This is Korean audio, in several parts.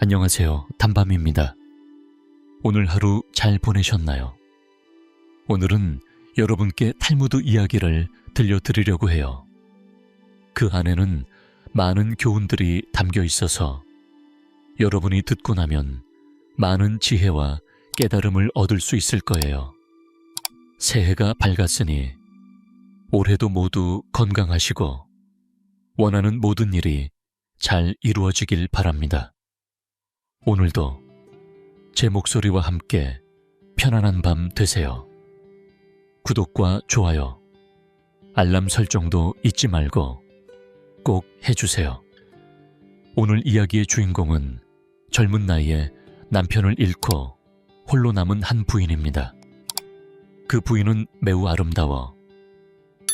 안녕하세요. 단밤입니다. 오늘 하루 잘 보내셨나요? 오늘은 여러분께 탈무드 이야기를 들려드리려고 해요. 그 안에는 많은 교훈들이 담겨 있어서 여러분이 듣고 나면 많은 지혜와 깨달음을 얻을 수 있을 거예요. 새해가 밝았으니 올해도 모두 건강하시고 원하는 모든 일이 잘 이루어지길 바랍니다. 오늘도 제 목소리와 함께 편안한 밤 되세요. 구독과 좋아요, 알람 설정도 잊지 말고 꼭 해주세요. 오늘 이야기의 주인공은 젊은 나이에 남편을 잃고 홀로 남은 한 부인입니다. 그 부인은 매우 아름다워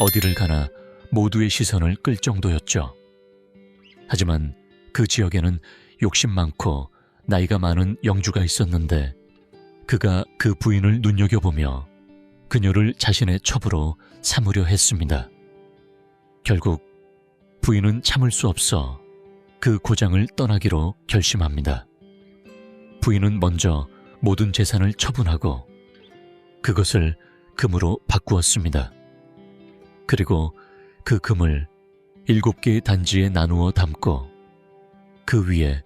어디를 가나 모두의 시선을 끌 정도였죠. 하지만 그 지역에는 욕심 많고 나이가 많은 영주가 있었는데 그가 그 부인을 눈여겨보며 그녀를 자신의 첩으로 삼으려 했습니다. 결국 부인은 참을 수 없어 그 고장을 떠나기로 결심합니다. 부인은 먼저 모든 재산을 처분하고 그것을 금으로 바꾸었습니다. 그리고 그 금을 7개의 단지에 나누어 담고 그 위에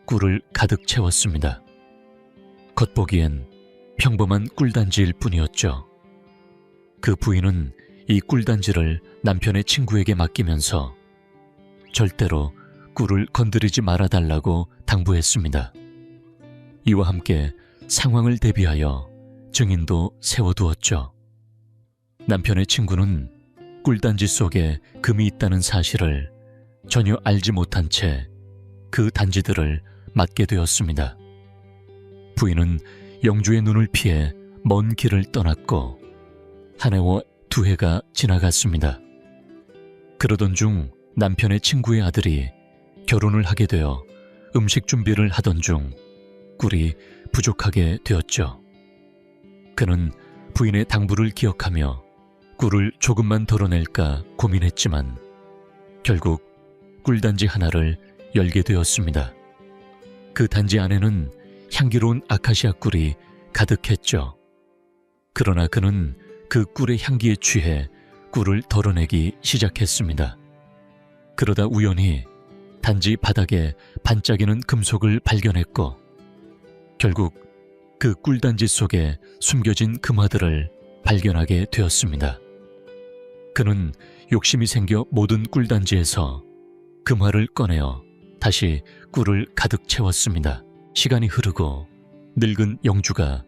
꿀을 가득 채웠습니다. 겉보기엔 평범한 꿀단지일 뿐이었죠. 그 부인은 이 꿀단지를 남편의 친구에게 맡기면서 절대로 꿀을 건드리지 말아달라고 당부했습니다. 이와 함께 상황을 대비하여 증인도 세워두었죠. 남편의 친구는 꿀단지 속에 금이 있다는 사실을 전혀 알지 못한 채 그 단지들을 맡게 되었습니다. 부인은 영주의 눈을 피해 먼 길을 떠났고 한 해와 2해가 지나갔습니다. 그러던 중 남편의 친구의 아들이 결혼을 하게 되어 음식 준비를 하던 중 꿀이 부족하게 되었죠. 그는 부인의 당부를 기억하며 꿀을 조금만 덜어낼까 고민했지만 결국 꿀단지 하나를 열게 되었습니다. 그 단지 안에는 향기로운 아카시아 꿀이 가득했죠. 그러나 그는 그 꿀의 향기에 취해 꿀을 덜어내기 시작했습니다. 그러다 우연히 단지 바닥에 반짝이는 금속을 발견했고 결국 그 꿀단지 속에 숨겨진 금화들을 발견하게 되었습니다. 그는 욕심이 생겨 모든 꿀단지에서 금화를 꺼내어 다시 꿀을 가득 채웠습니다. 시간이 흐르고 늙은 영주가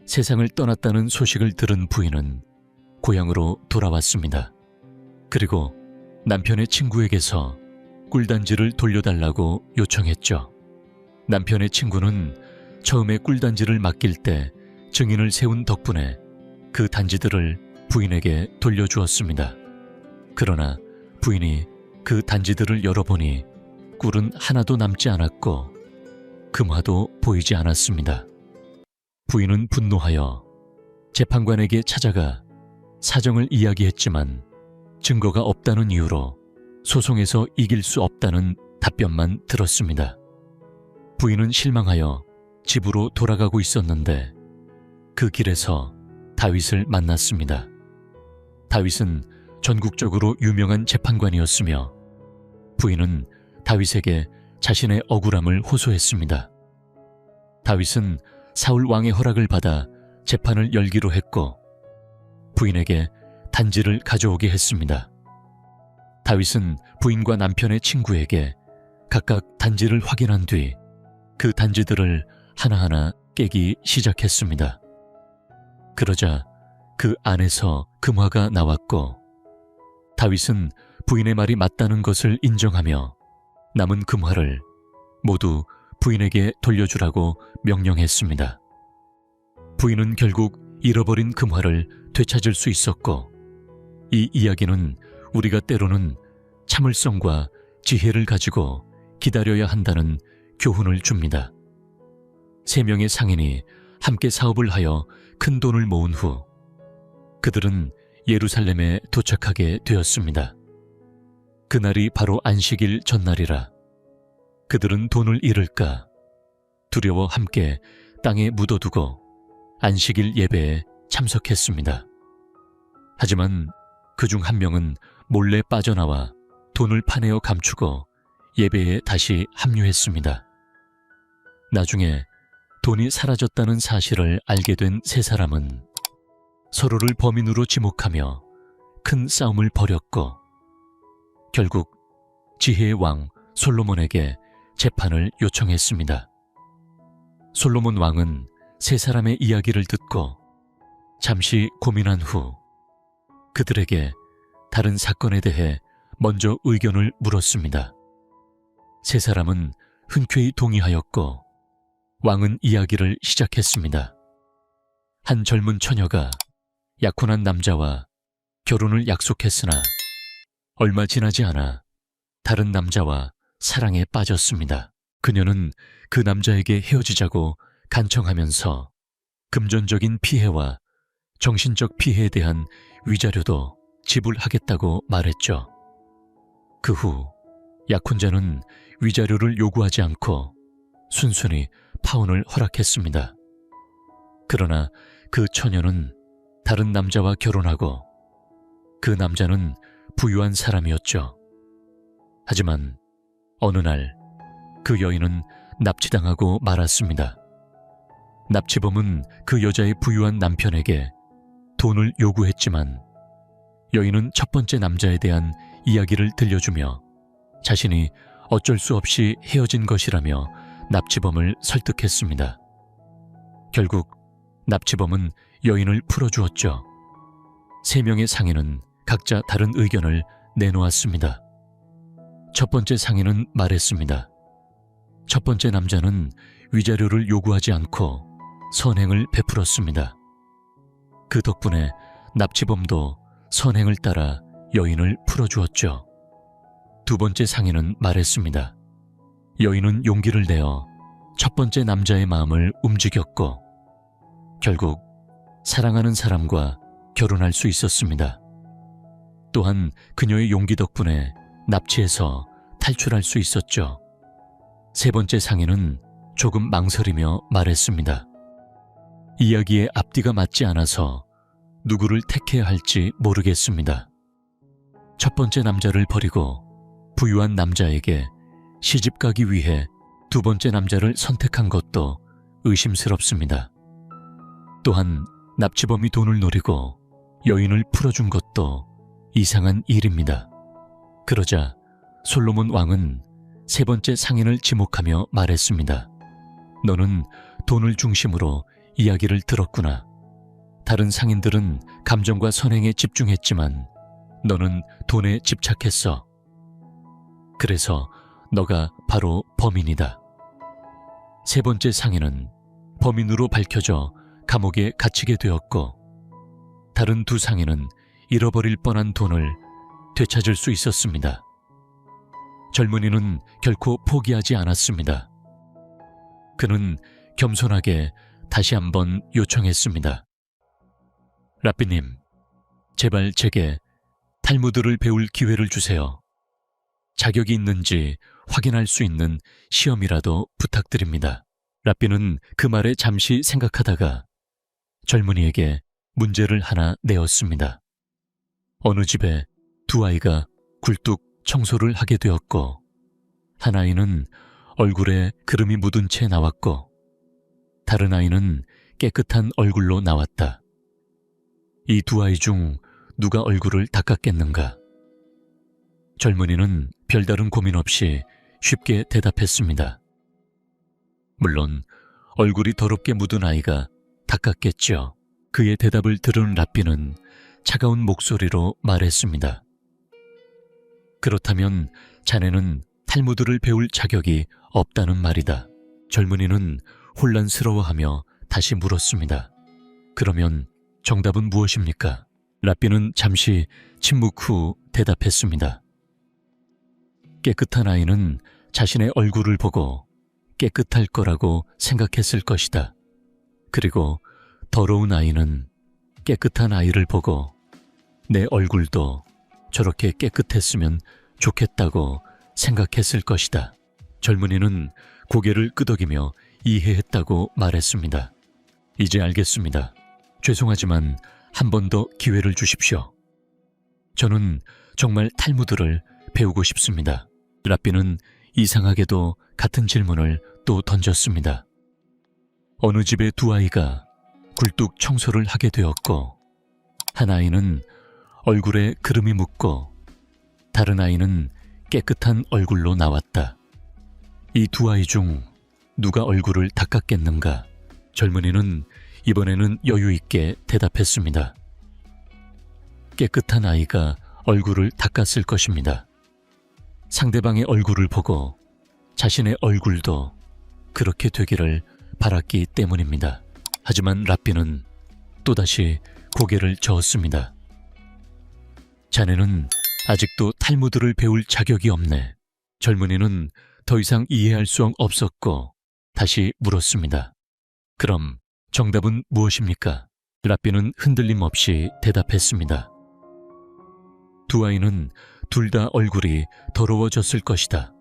세상을 떠났다는 소식을 들은 부인은 고향으로 돌아왔습니다. 그리고 남편의 친구에게서 꿀단지를 돌려달라고 요청했죠. 남편의 친구는 처음에 꿀단지를 맡길 때 증인을 세운 덕분에 그 단지들을 부인에게 돌려주었습니다. 그러나 부인이 그 단지들을 열어보니 꿀은 하나도 남지 않았고 금화도 보이지 않았습니다. 부인은 분노하여 재판관에게 찾아가 사정을 이야기했지만 증거가 없다는 이유로 소송에서 이길 수 없다는 답변만 들었습니다. 부인은 실망하여 집으로 돌아가고 있었는데 그 길에서 다윗을 만났습니다. 다윗은 전국적으로 유명한 재판관이었으며 부인은 다윗에게 자신의 억울함을 호소했습니다. 다윗은 사울 왕의 허락을 받아 재판을 열기로 했고 부인에게 단지를 가져오게 했습니다. 다윗은 부인과 남편의 친구에게 각각 단지를 확인한 뒤 그 단지들을 하나하나 깨기 시작했습니다. 그러자 그 안에서 금화가 나왔고 다윗은 부인의 말이 맞다는 것을 인정하며 남은 금화를 모두 부인에게 돌려주라고 명령했습니다. 부인은 결국 잃어버린 금화를 되찾을 수 있었고 이 이야기는 우리가 때로는 참을성과 지혜를 가지고 기다려야 한다는 교훈을 줍니다. 3명의 상인이 함께 사업을 하여 큰 돈을 모은 후 그들은 예루살렘에 도착하게 되었습니다. 그날이 바로 안식일 전날이라 그들은 돈을 잃을까 두려워 함께 땅에 묻어두고 안식일 예배에 참석했습니다. 하지만 그중 한 명은 몰래 빠져나와 돈을 파내어 감추고 예배에 다시 합류했습니다. 나중에 돈이 사라졌다는 사실을 알게 된 세 사람은 서로를 범인으로 지목하며 큰 싸움을 벌였고 결국 지혜의 왕 솔로몬에게 재판을 요청했습니다. 솔로몬 왕은 세 사람의 이야기를 듣고 잠시 고민한 후 그들에게 다른 사건에 대해 먼저 의견을 물었습니다. 세 사람은 흔쾌히 동의하였고 왕은 이야기를 시작했습니다. 한 젊은 처녀가 약혼한 남자와 결혼을 약속했으나 얼마 지나지 않아 다른 남자와 사랑에 빠졌습니다. 그녀는 그 남자에게 헤어지자고 간청하면서 금전적인 피해와 정신적 피해에 대한 위자료도 지불하겠다고 말했죠. 그 후 약혼자는 위자료를 요구하지 않고 순순히 파혼을 허락했습니다. 그러나 그 처녀는 다른 남자와 결혼하고 그 남자는 부유한 사람이었죠. 하지만 어느 날 그 여인은 납치당하고 말았습니다. 납치범은 그 여자의 부유한 남편에게 돈을 요구했지만 여인은 첫 번째 남자에 대한 이야기를 들려주며 자신이 어쩔 수 없이 헤어진 것이라며 납치범을 설득했습니다. 결국 납치범은 여인을 풀어주었죠. 세 명의 상인은 각자 다른 의견을 내놓았습니다. 첫 번째 상인은 말했습니다. 첫 번째 남자는 위자료를 요구하지 않고 선행을 베풀었습니다. 그 덕분에 납치범도 선행을 따라 여인을 풀어주었죠. 두 번째 상인은 말했습니다. 여인은 용기를 내어 첫 번째 남자의 마음을 움직였고 결국 사랑하는 사람과 결혼할 수 있었습니다. 또한 그녀의 용기 덕분에 납치해서 탈출할 수 있었죠. 세 번째 상인은 조금 망설이며 말했습니다. 이야기의 앞뒤가 맞지 않아서 누구를 택해야 할지 모르겠습니다. 첫 번째 남자를 버리고 부유한 남자에게 시집 가기 위해 두 번째 남자를 선택한 것도 의심스럽습니다. 또한 납치범이 돈을 노리고 여인을 풀어준 것도 이상한 일입니다. 그러자 솔로몬 왕은 세 번째 상인을 지목하며 말했습니다. 너는 돈을 중심으로 이야기를 들었구나. 다른 상인들은 감정과 선행에 집중했지만 너는 돈에 집착했어. 그래서 너가 바로 범인이다. 세 번째 상인은 범인으로 밝혀져 감옥에 갇히게 되었고 다른 두 상인은 잃어버릴 뻔한 돈을 되찾을 수 있었습니다. 젊은이는 결코 포기하지 않았습니다. 그는 겸손하게 다시 한번 요청했습니다. 랍비님, 제발 제게 탈무드를 배울 기회를 주세요. 자격이 있는지 확인할 수 있는 시험이라도 부탁드립니다. 랍비는 그 말에 잠시 생각하다가 젊은이에게 문제를 하나 내었습니다. 어느 집에 두 아이가 굴뚝 청소를 하게 되었고 한 아이는 얼굴에 그름이 묻은 채 나왔고 다른 아이는 깨끗한 얼굴로 나왔다. 이 두 아이 중 누가 얼굴을 닦았겠는가? 젊은이는 별다른 고민 없이 쉽게 대답했습니다. 물론 얼굴이 더럽게 묻은 아이가 닦았겠죠. 그의 대답을 들은 랍비는 차가운 목소리로 말했습니다. 그렇다면 자네는 탈무드를 배울 자격이 없다는 말이다. 젊은이는 혼란스러워하며 다시 물었습니다. 그러면 정답은 무엇입니까? 랍비는 잠시 침묵 후 대답했습니다. 깨끗한 아이는 자신의 얼굴을 보고 깨끗할 거라고 생각했을 것이다. 그리고 더러운 아이는 깨끗한 아이를 보고 내 얼굴도 저렇게 깨끗했으면 좋겠다고 생각했을 것이다. 젊은이는 고개를 끄덕이며 이해했다고 말했습니다. 이제 알겠습니다. 죄송하지만 한 번 더 기회를 주십시오. 저는 정말 탈무드를 배우고 싶습니다. 랍비는 이상하게도 같은 질문을 또 던졌습니다. 어느 집의 두 아이가 굴뚝 청소를 하게 되었고, 한 아이는 얼굴에 그름이 묻고 다른 아이는 깨끗한 얼굴로 나왔다. 이 두 아이 중 누가 얼굴을 닦았겠는가? 젊은이는 이번에는 여유 있게 대답했습니다. 깨끗한 아이가 얼굴을 닦았을 것입니다. 상대방의 얼굴을 보고 자신의 얼굴도 그렇게 되기를 바랐기 때문입니다. 하지만 랍비는 또다시 고개를 저었습니다. 자네는 아직도 탈무드를 배울 자격이 없네. 젊은이는 더 이상 이해할 수 없었고 다시 물었습니다. 그럼 정답은 무엇입니까? 랍비는 흔들림 없이 대답했습니다. 두 아이는 둘 다 얼굴이 더러워졌을 것이다.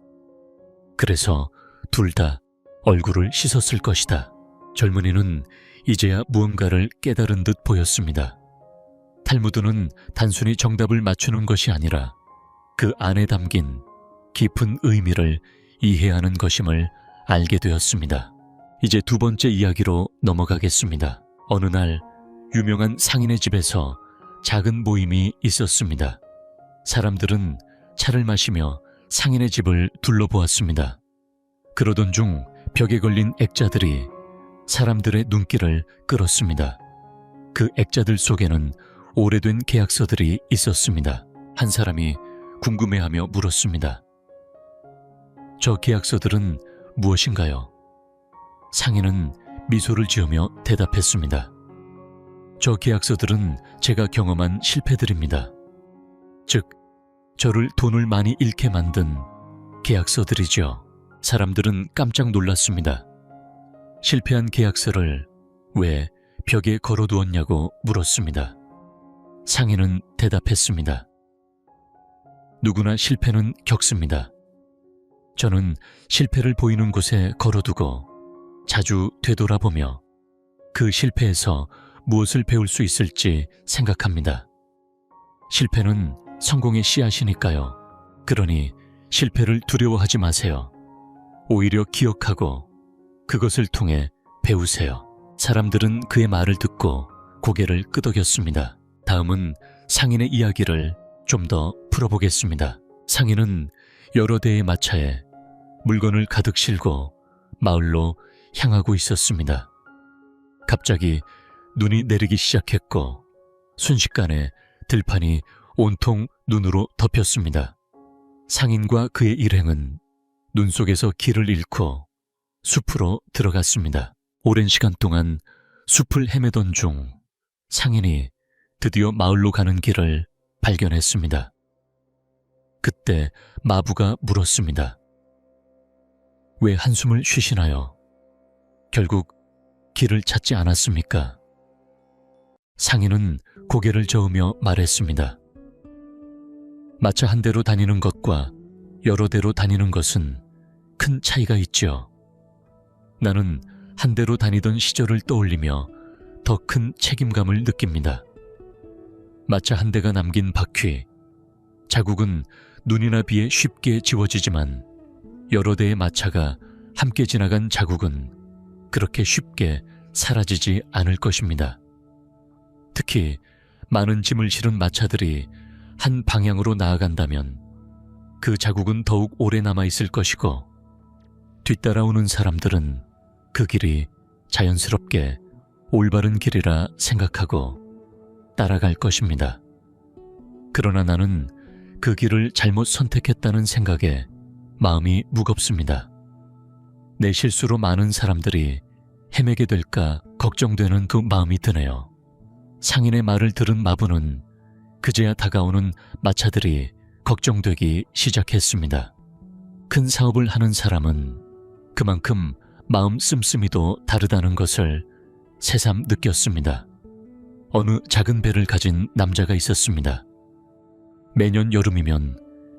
그래서 둘 다 얼굴을 씻었을 것이다. 젊은이는 이제야 무언가를 깨달은 듯 보였습니다. 탈무드는 단순히 정답을 맞추는 것이 아니라 그 안에 담긴 깊은 의미를 이해하는 것임을 알게 되었습니다. 이제 두 번째 이야기로 넘어가겠습니다. 어느 날 유명한 상인의 집에서 작은 모임이 있었습니다. 사람들은 차를 마시며 상인의 집을 둘러보았습니다. 그러던 중 벽에 걸린 액자들이 사람들의 눈길을 끌었습니다. 그 액자들 속에는 오래된 계약서들이 있었습니다. 한 사람이 궁금해하며 물었습니다. 저 계약서들은 무엇인가요? 상인은 미소를 지으며 대답했습니다. 저 계약서들은 제가 경험한 실패들입니다. 즉, 저를 돈을 많이 잃게 만든 계약서들이죠. 사람들은 깜짝 놀랐습니다. 실패한 계약서를 왜 벽에 걸어두었냐고 물었습니다. 상인은 대답했습니다. 누구나 실패는 겪습니다. 저는 실패를 보이는 곳에 걸어두고 자주 되돌아보며 그 실패에서 무엇을 배울 수 있을지 생각합니다. 실패는 성공의 씨앗이니까요. 그러니 실패를 두려워하지 마세요. 오히려 기억하고 그것을 통해 배우세요. 사람들은 그의 말을 듣고 고개를 끄덕였습니다. 다음은 상인의 이야기를 좀 더 풀어보겠습니다. 상인은 여러 대의 마차에 물건을 가득 실고 마을로 향하고 있었습니다. 갑자기 눈이 내리기 시작했고 순식간에 들판이 온통 눈으로 덮였습니다. 상인과 그의 일행은 눈 속에서 길을 잃고 숲으로 들어갔습니다. 오랜 시간 동안 숲을 헤매던 중 상인이 드디어 마을로 가는 길을 발견했습니다. 그때 마부가 물었습니다. 왜 한숨을 쉬시나요? 결국 길을 찾지 않았습니까? 상인은 고개를 저으며 말했습니다. 마차 한 대로 다니는 것과 여러 대로 다니는 것은 큰 차이가 있죠. 나는 한 대로 다니던 시절을 떠올리며 더 큰 책임감을 느낍니다. 마차 한 대가 남긴 바퀴, 자국은 눈이나 비에 쉽게 지워지지만 여러 대의 마차가 함께 지나간 자국은 그렇게 쉽게 사라지지 않을 것입니다. 특히 많은 짐을 실은 마차들이 한 방향으로 나아간다면 그 자국은 더욱 오래 남아있을 것이고 뒤따라오는 사람들은 그 길이 자연스럽게 올바른 길이라 생각하고 따라갈 것입니다. 그러나 나는 그 길을 잘못 선택했다는 생각에 마음이 무겁습니다. 내 실수로 많은 사람들이 헤매게 될까 걱정되는 그 마음이 드네요. 상인의 말을 들은 마부는 그제야 다가오는 마차들이 걱정되기 시작했습니다. 큰 사업을 하는 사람은 그만큼 마음 씀씀이도 다르다는 것을 새삼 느꼈습니다. 어느 작은 배를 가진 남자가 있었습니다. 매년 여름이면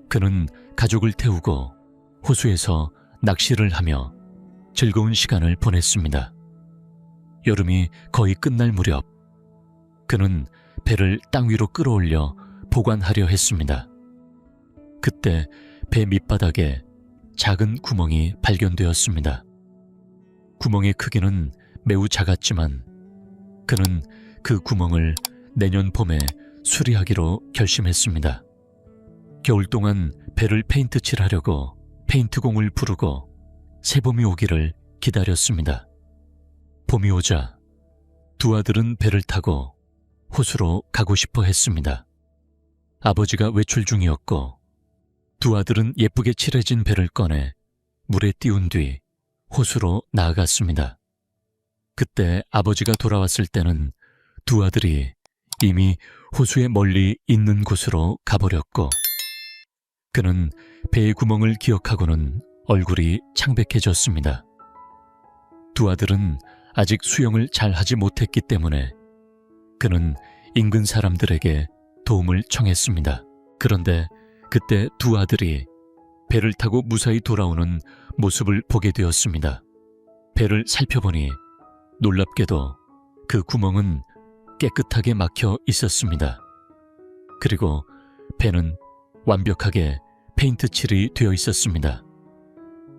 그는 가족을 태우고 호수에서 낚시를 하며 즐거운 시간을 보냈습니다. 여름이 거의 끝날 무렵 그는 배를 땅 위로 끌어올려 보관하려 했습니다. 그때 배 밑바닥에 작은 구멍이 발견되었습니다. 구멍의 크기는 매우 작았지만 그는 그 구멍을 내년 봄에 수리하기로 결심했습니다. 겨울 동안 배를 페인트 칠하려고 페인트공을 부르고 새봄이 오기를 기다렸습니다. 봄이 오자 두 아들은 배를 타고 호수로 가고 싶어 했습니다. 아버지가 외출 중이었고 두 아들은 예쁘게 칠해진 배를 꺼내 물에 띄운 뒤 호수로 나아갔습니다. 그때 아버지가 돌아왔을 때는 두 아들이 이미 호수에 멀리 있는 곳으로 가버렸고 그는 배의 구멍을 기억하고는 얼굴이 창백해졌습니다. 두 아들은 아직 수영을 잘 하지 못했기 때문에 그는 인근 사람들에게 도움을 청했습니다. 그런데 그때 두 아들이 배를 타고 무사히 돌아오는 모습을 보게 되었습니다. 배를 살펴보니 놀랍게도 그 구멍은 깨끗하게 막혀 있었습니다. 그리고 배는 완벽하게 페인트 칠이 되어 있었습니다.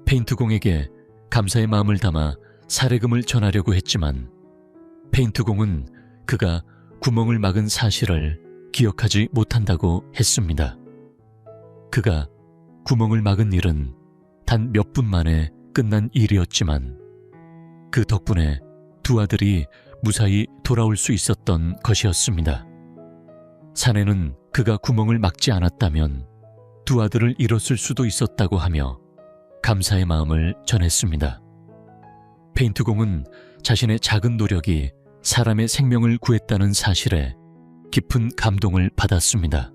페인트공에게 감사의 마음을 담아 사례금을 전하려고 했지만 페인트공은 그가 구멍을 막은 사실을 기억하지 못한다고 했습니다. 그가 구멍을 막은 일은 단 몇 분 만에 끝난 일이었지만 그 덕분에 두 아들이 무사히 돌아올 수 있었던 것이었습니다. 사내는 그가 구멍을 막지 않았다면 두 아들을 잃었을 수도 있었다고 하며 감사의 마음을 전했습니다. 페인트공은 자신의 작은 노력이 사람의 생명을 구했다는 사실에 깊은 감동을 받았습니다.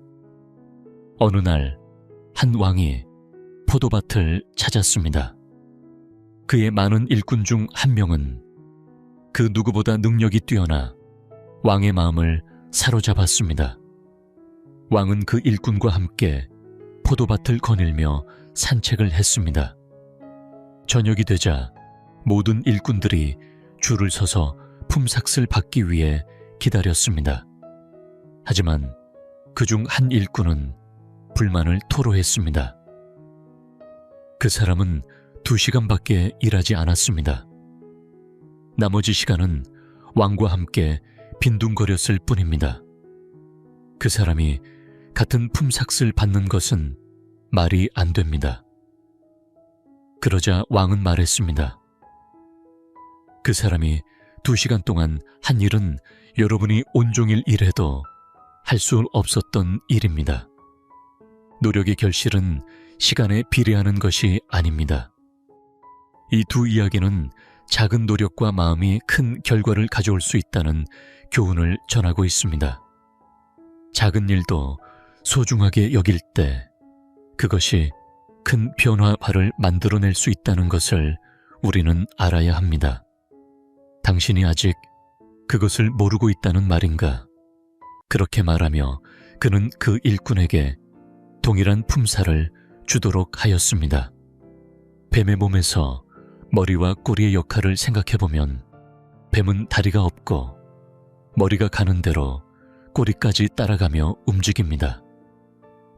어느 날 한 왕이 포도밭을 찾았습니다. 그의 많은 일꾼 중 한 명은 그 누구보다 능력이 뛰어나 왕의 마음을 사로잡았습니다. 왕은 그 일꾼과 함께 포도밭을 거닐며 산책을 했습니다. 저녁이 되자 모든 일꾼들이 줄을 서서 품삯을 받기 위해 기다렸습니다. 하지만 그중 한 일꾼은 불만을 토로했습니다. 그 사람은 2시간밖에 일하지 않았습니다. 나머지 시간은 왕과 함께 빈둥거렸을 뿐입니다. 그 사람이 같은 품삯을 받는 것은 말이 안 됩니다. 그러자 왕은 말했습니다. 그 사람이 2시간 동안 한 일은 여러분이 온종일 일해도 할 수 없었던 일입니다. 노력의 결실은 시간에 비례하는 것이 아닙니다. 이 두 이야기는 작은 노력과 마음이 큰 결과를 가져올 수 있다는 교훈을 전하고 있습니다. 작은 일도 소중하게 여길 때 그것이 큰 변화를 만들어낼 수 있다는 것을 우리는 알아야 합니다. 당신이 아직 그것을 모르고 있다는 말인가? 그렇게 말하며 그는 그 일꾼에게 동일한 품살을 주도록 하였습니다. 뱀의 몸에서 머리와 꼬리의 역할을 생각해보면 뱀은 다리가 없고 머리가 가는 대로 꼬리까지 따라가며 움직입니다.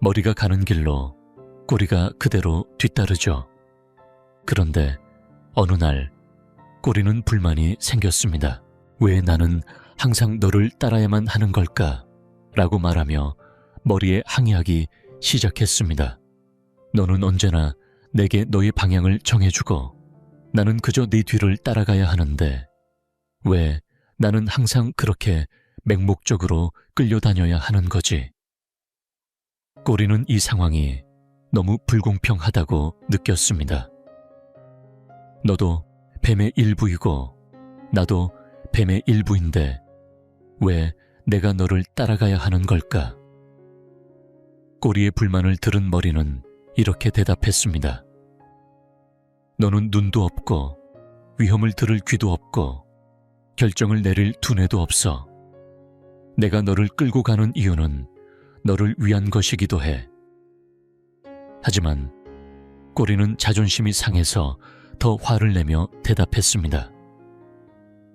머리가 가는 길로 꼬리가 그대로 뒤따르죠. 그런데 어느 날 꼬리는 불만이 생겼습니다. 왜 나는 항상 너를 따라야만 하는 걸까? 라고 말하며 머리에 항의하기 시작했습니다. 너는 언제나 내게 너의 방향을 정해주고 나는 그저 네 뒤를 따라가야 하는데 왜 나는 항상 그렇게 맹목적으로 끌려다녀야 하는 거지? 꼬리는 이 상황이 너무 불공평하다고 느꼈습니다. 너도 뱀의 일부이고 나도 뱀의 일부인데 왜 내가 너를 따라가야 하는 걸까? 꼬리의 불만을 들은 머리는 이렇게 대답했습니다. 너는 눈도 없고 위험을 들을 귀도 없고 결정을 내릴 두뇌도 없어. 내가 너를 끌고 가는 이유는 너를 위한 것이기도 해. 하지만 꼬리는 자존심이 상해서 더 화를 내며 대답했습니다.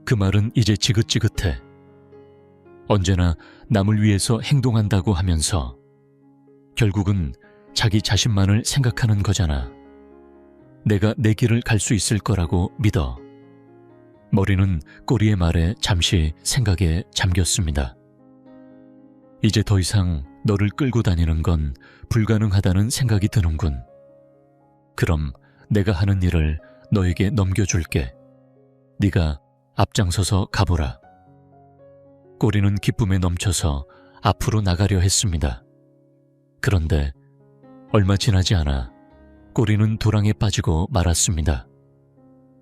그 말은 이제 지긋지긋해. 언제나 남을 위해서 행동한다고 하면서 결국은 자기 자신만을 생각하는 거잖아. 내가 내 길을 갈 수 있을 거라고 믿어. 머리는 꼬리의 말에 잠시 생각에 잠겼습니다. 이제 더 이상 너를 끌고 다니는 건 불가능하다는 생각이 드는군. 그럼 내가 하는 일을 너에게 넘겨줄게. 네가 앞장서서 가보라. 꼬리는 기쁨에 넘쳐서 앞으로 나가려 했습니다. 그런데 얼마 지나지 않아 꼬리는 도랑에 빠지고 말았습니다.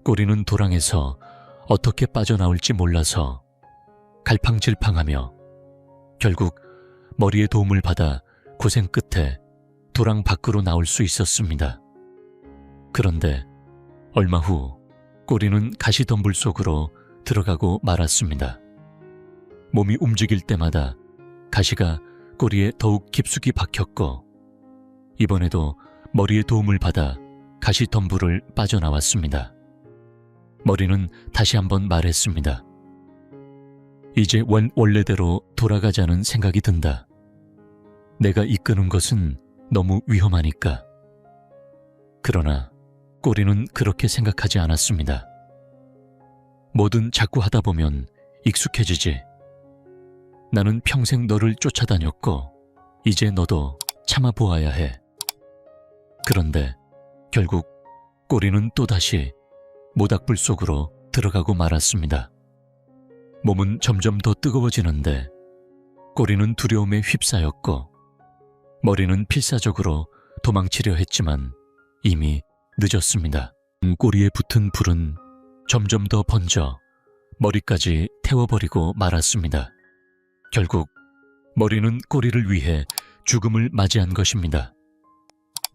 꼬리는 도랑에서 어떻게 빠져나올지 몰라서 갈팡질팡하며 결국 머리의 도움을 받아 고생 끝에 도랑 밖으로 나올 수 있었습니다. 그런데 얼마 후 꼬리는 가시덤불 속으로 들어가고 말았습니다. 몸이 움직일 때마다 가시가 꼬리에 더욱 깊숙이 박혔고 이번에도 머리의 도움을 받아 가시덤불을 빠져나왔습니다. 머리는 다시 한번 말했습니다. 이제 원래대로 돌아가자는 생각이 든다. 내가 이끄는 것은 너무 위험하니까. 그러나 꼬리는 그렇게 생각하지 않았습니다. 뭐든 자꾸 하다 보면 익숙해지지. 나는 평생 너를 쫓아다녔고 이제 너도 참아보아야 해. 그런데 결국 꼬리는 또다시 모닥불 속으로 들어가고 말았습니다. 몸은 점점 더 뜨거워지는데 꼬리는 두려움에 휩싸였고 머리는 필사적으로 도망치려 했지만 이미 늦었습니다. 꼬리에 붙은 불은 점점 더 번져 머리까지 태워버리고 말았습니다. 결국 머리는 꼬리를 위해 죽음을 맞이한 것입니다.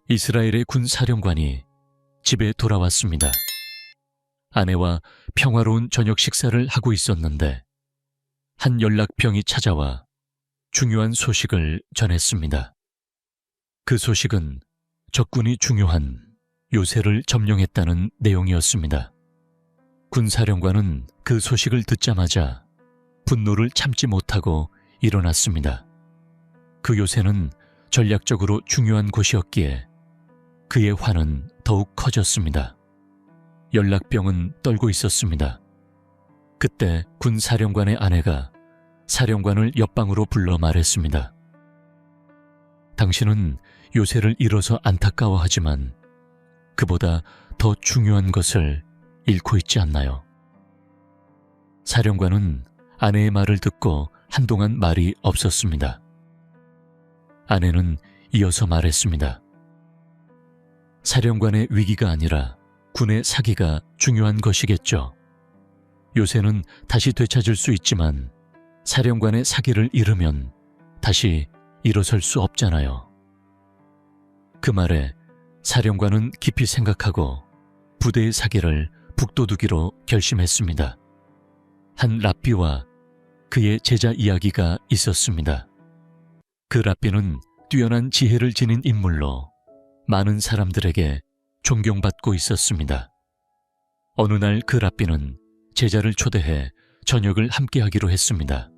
이스라엘의 군 사령관이 집에 돌아왔습니다. 아내와 평화로운 저녁 식사를 하고 있었는데 한 연락병이 찾아와 중요한 소식을 전했습니다. 그 소식은 적군이 중요한 요새를 점령했다는 내용이었습니다. 군사령관은 그 소식을 듣자마자 분노를 참지 못하고 일어났습니다. 그 요새는 전략적으로 중요한 곳이었기에 그의 화는 더욱 커졌습니다. 연락병은 떨고 있었습니다. 그때 군사령관의 아내가 사령관을 옆방으로 불러 말했습니다. 당신은 요새를 잃어서 안타까워하지만 그보다 더 중요한 것을 잃고 있지 않나요? 사령관은 아내의 말을 듣고 한동안 말이 없었습니다. 아내는 이어서 말했습니다. 사령관의 위기가 아니라 군의 사기가 중요한 것이겠죠. 요새는 다시 되찾을 수 있지만 사령관의 사기를 잃으면 다시 일어설 수 없잖아요. 그 말에 사령관은 깊이 생각하고 부대의 사기를 북돋우기로 결심했습니다. 한 랍비와 그의 제자 이야기가 있었습니다. 그 랍비는 뛰어난 지혜를 지닌 인물로 많은 사람들에게 존경받고 있었습니다. 어느 날 그 랍비는 제자를 초대해 저녁을 함께하기로 했습니다.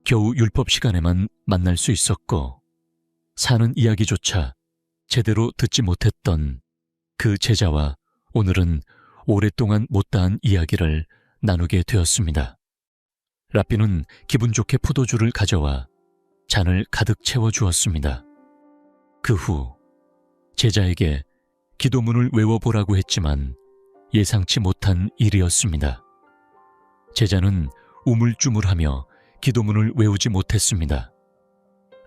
겨우 율법 시간에만 만날 수 있었고 사는 이야기조차 제대로 듣지 못했던 그 제자와 오늘은 오랫동안 못다한 이야기를 나누게 되었습니다. 랍비는 기분 좋게 포도주를 가져와 잔을 가득 채워주었습니다. 그 후 제자에게 기도문을 외워보라고 했지만 예상치 못한 일이었습니다. 제자는 우물쭈물하며 기도문을 외우지 못했습니다.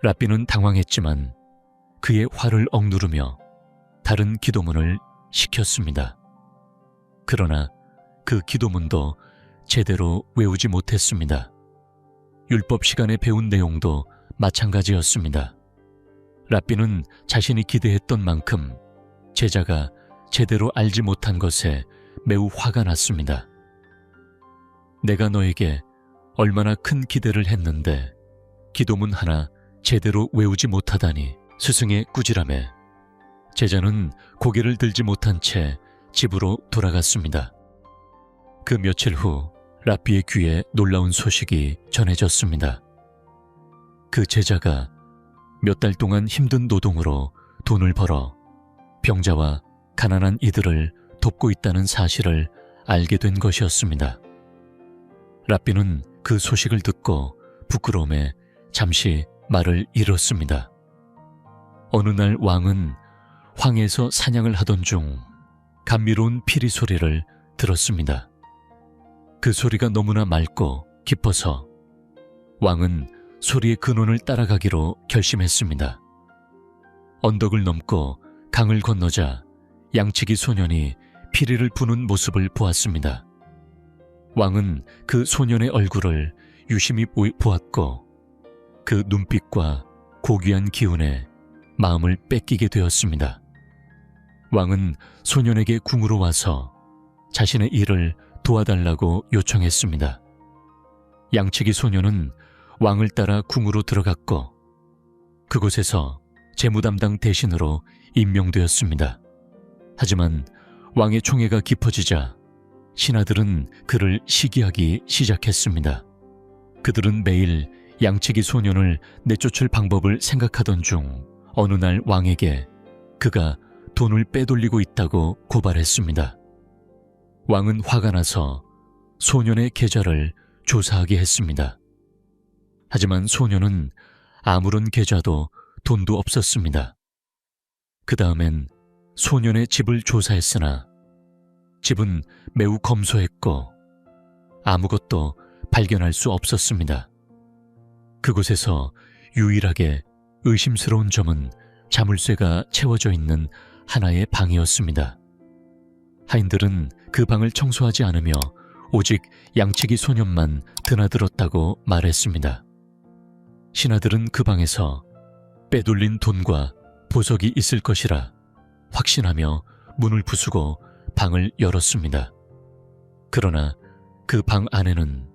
랍비는 당황했지만 그의 화를 억누르며 다른 기도문을 시켰습니다. 그러나 그 기도문도 제대로 외우지 못했습니다. 율법 시간에 배운 내용도 마찬가지였습니다. 랍비는 자신이 기대했던 만큼 제자가 제대로 알지 못한 것에 매우 화가 났습니다. 내가 너에게 얼마나 큰 기대를 했는데 기도문 하나 제대로 외우지 못하다니 스승의 꾸지람에 제자는 고개를 들지 못한 채 집으로 돌아갔습니다. 그 며칠 후 랍비의 귀에 놀라운 소식이 전해졌습니다. 그 제자가 몇 달 동안 힘든 노동으로 돈을 벌어 병자와 가난한 이들을 돕고 있다는 사실을 알게 된 것이었습니다. 랍비는 그 소식을 듣고 부끄러움에 잠시 말을 잃었습니다. 어느 날 왕은 황에서 사냥을 하던 중 감미로운 피리 소리를 들었습니다. 그 소리가 너무나 맑고 깊어서 왕은 소리의 근원을 따라가기로 결심했습니다. 언덕을 넘고 강을 건너자 양치기 소년이 피리를 부는 모습을 보았습니다. 왕은 그 소년의 얼굴을 유심히 보았고 그 눈빛과 고귀한 기운에 마음을 뺏기게 되었습니다. 왕은 소년에게 궁으로 와서 자신의 일을 도와달라고 요청했습니다. 양치기 소년은 왕을 따라 궁으로 들어갔고 그곳에서 재무담당 대신으로 임명되었습니다. 하지만 왕의 총애가 깊어지자 신하들은 그를 시기하기 시작했습니다. 그들은 매일 양치기 소년을 내쫓을 방법을 생각하던 중 어느 날 왕에게 그가 돈을 빼돌리고 있다고 고발했습니다. 왕은 화가 나서 소년의 계좌를 조사하게 했습니다. 하지만 소년은 아무런 계좌도 돈도 없었습니다. 그 다음엔 소년의 집을 조사했으나 집은 매우 검소했고 아무것도 발견할 수 없었습니다. 그곳에서 유일하게 의심스러운 점은 자물쇠가 채워져 있는 하나의 방이었습니다. 하인들은 그 방을 청소하지 않으며 오직 양치기 소년만 드나들었다고 말했습니다. 신하들은 그 방에서 빼돌린 돈과 보석이 있을 것이라 확신하며 문을 부수고 방을 열었습니다. 그러나 그 방 안에는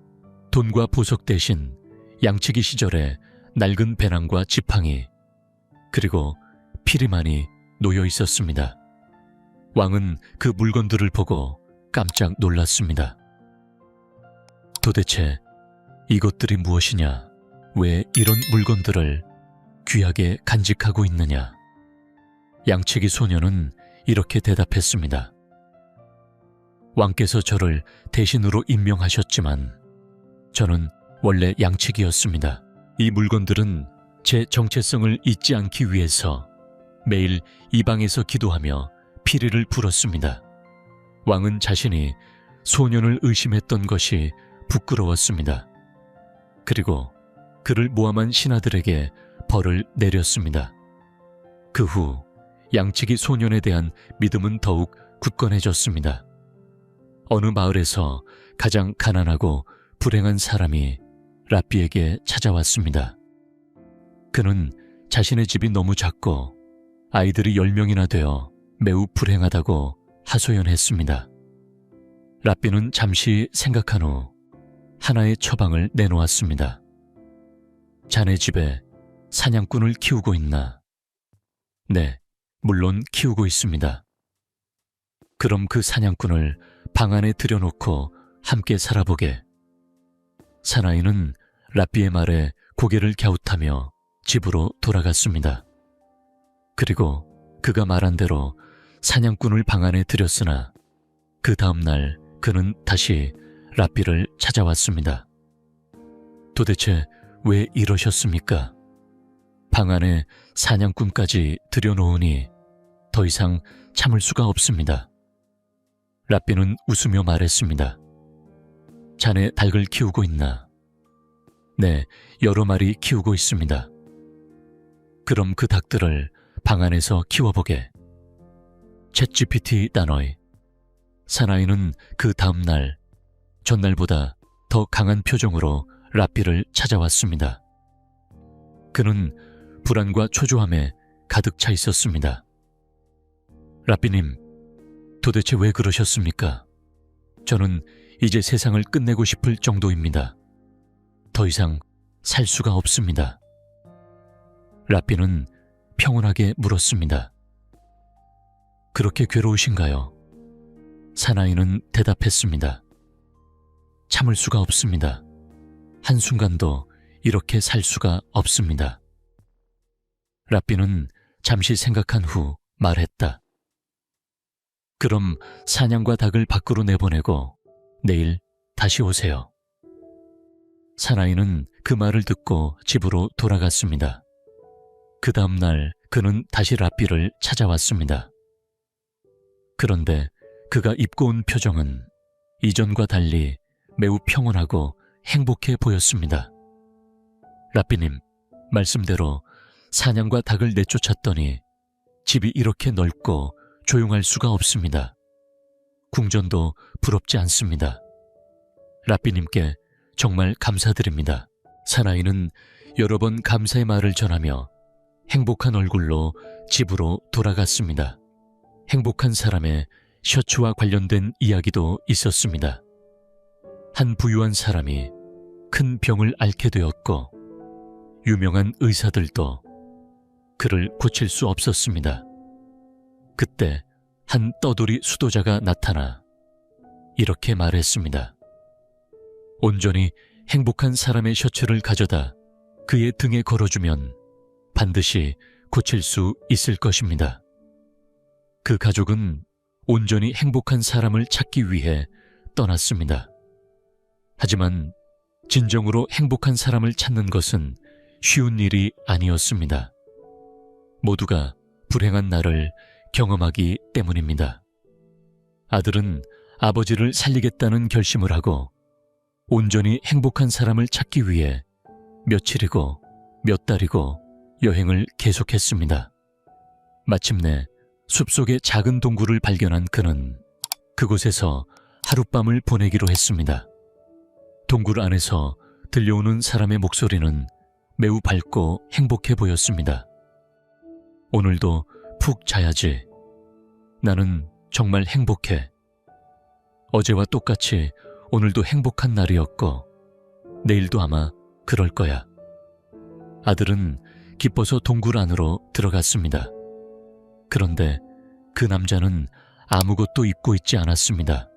돈과 보석 대신 양치기 시절에 낡은 배낭과 지팡이 그리고 피리만이 놓여 있었습니다. 왕은 그 물건들을 보고 깜짝 놀랐습니다. 도대체 이것들이 무엇이냐? 왜 이런 물건들을 귀하게 간직하고 있느냐? 양치기 소년은 이렇게 대답했습니다. 왕께서 저를 대신으로 임명하셨지만 저는 원래 양치기였습니다. 이 물건들은 제 정체성을 잊지 않기 위해서 매일 이 방에서 기도하며 피리를 불었습니다. 왕은 자신이 소년을 의심했던 것이 부끄러웠습니다. 그리고 그를 모함한 신하들에게 벌을 내렸습니다. 그 후 양치기 소년에 대한 믿음은 더욱 굳건해졌습니다. 어느 마을에서 가장 가난하고 불행한 사람이 랍비에게 찾아왔습니다. 그는 자신의 집이 너무 작고 아이들이 10명이나 되어 매우 불행하다고 하소연했습니다. 랍비는 잠시 생각한 후 하나의 처방을 내놓았습니다. 자네 집에 사냥꾼을 키우고 있나? 네, 물론 키우고 있습니다. 그럼 그 사냥꾼을 방 안에 들여놓고 함께 살아보게. 사나이는 랍비의 말에 고개를 갸웃하며 집으로 돌아갔습니다. 그리고 그가 말한 대로 사냥꾼을 방 안에 들였으나 그 다음 날 그는 다시 랍비를 찾아왔습니다. 도대체 왜 이러셨습니까? 방 안에 사냥꾼까지 들여놓으니 더 이상 참을 수가 없습니다. 랍비는 웃으며 말했습니다. 자네 닭을 키우고 있나? 네, 여러 마리 키우고 있습니다. 그럼 그 닭들을 방 안에서 키워보게. 챗GPT 단어의 사나이는 그 다음 날 전날보다 더 강한 표정으로 랍비를 찾아왔습니다. 그는 불안과 초조함에 가득 차 있었습니다. 랍비님, 도대체 왜 그러셨습니까? 저는 이제 세상을 끝내고 싶을 정도입니다. 더 이상 살 수가 없습니다. 랍비는 평온하게 물었습니다. 그렇게 괴로우신가요? 사나이는 대답했습니다. 참을 수가 없습니다. 한순간도 이렇게 살 수가 없습니다. 랍비는 잠시 생각한 후 말했다. 그럼 사냥과 닭을 밖으로 내보내고 내일 다시 오세요. 사나이는 그 말을 듣고 집으로 돌아갔습니다. 그 다음 날 그는 다시 랍비를 찾아왔습니다. 그런데 그가 입고 온 표정은 이전과 달리 매우 평온하고 행복해 보였습니다. 랍비님, 말씀대로 사냥과 닭을 내쫓았더니 집이 이렇게 넓고 조용할 수가 없습니다. 궁전도 부럽지 않습니다. 랍비님께 정말 감사드립니다. 사나이는 여러 번 감사의 말을 전하며 행복한 얼굴로 집으로 돌아갔습니다. 행복한 사람의 셔츠와 관련된 이야기도 있었습니다. 한 부유한 사람이 큰 병을 앓게 되었고 유명한 의사들도 그를 고칠 수 없었습니다. 그때 한 떠돌이 수도자가 나타나 이렇게 말했습니다. 온전히 행복한 사람의 셔츠를 가져다 그의 등에 걸어주면 반드시 고칠 수 있을 것입니다. 그 가족은 온전히 행복한 사람을 찾기 위해 떠났습니다. 하지만 진정으로 행복한 사람을 찾는 것은 쉬운 일이 아니었습니다. 모두가 불행한 날을 경험하기 때문입니다. 아들은 아버지를 살리겠다는 결심을 하고 온전히 행복한 사람을 찾기 위해 며칠이고 몇 달이고 여행을 계속했습니다. 마침내 숲속의 작은 동굴을 발견한 그는 그곳에서 하룻밤을 보내기로 했습니다. 동굴 안에서 들려오는 사람의 목소리는 매우 밝고 행복해 보였습니다. 오늘도 푹 자야지. 나는 정말 행복해. 어제와 똑같이 오늘도 행복한 날이었고 내일도 아마 그럴 거야. 아들은 기뻐서 동굴 안으로 들어갔습니다. 그런데 그 남자는 아무것도 입고 있지 않았습니다.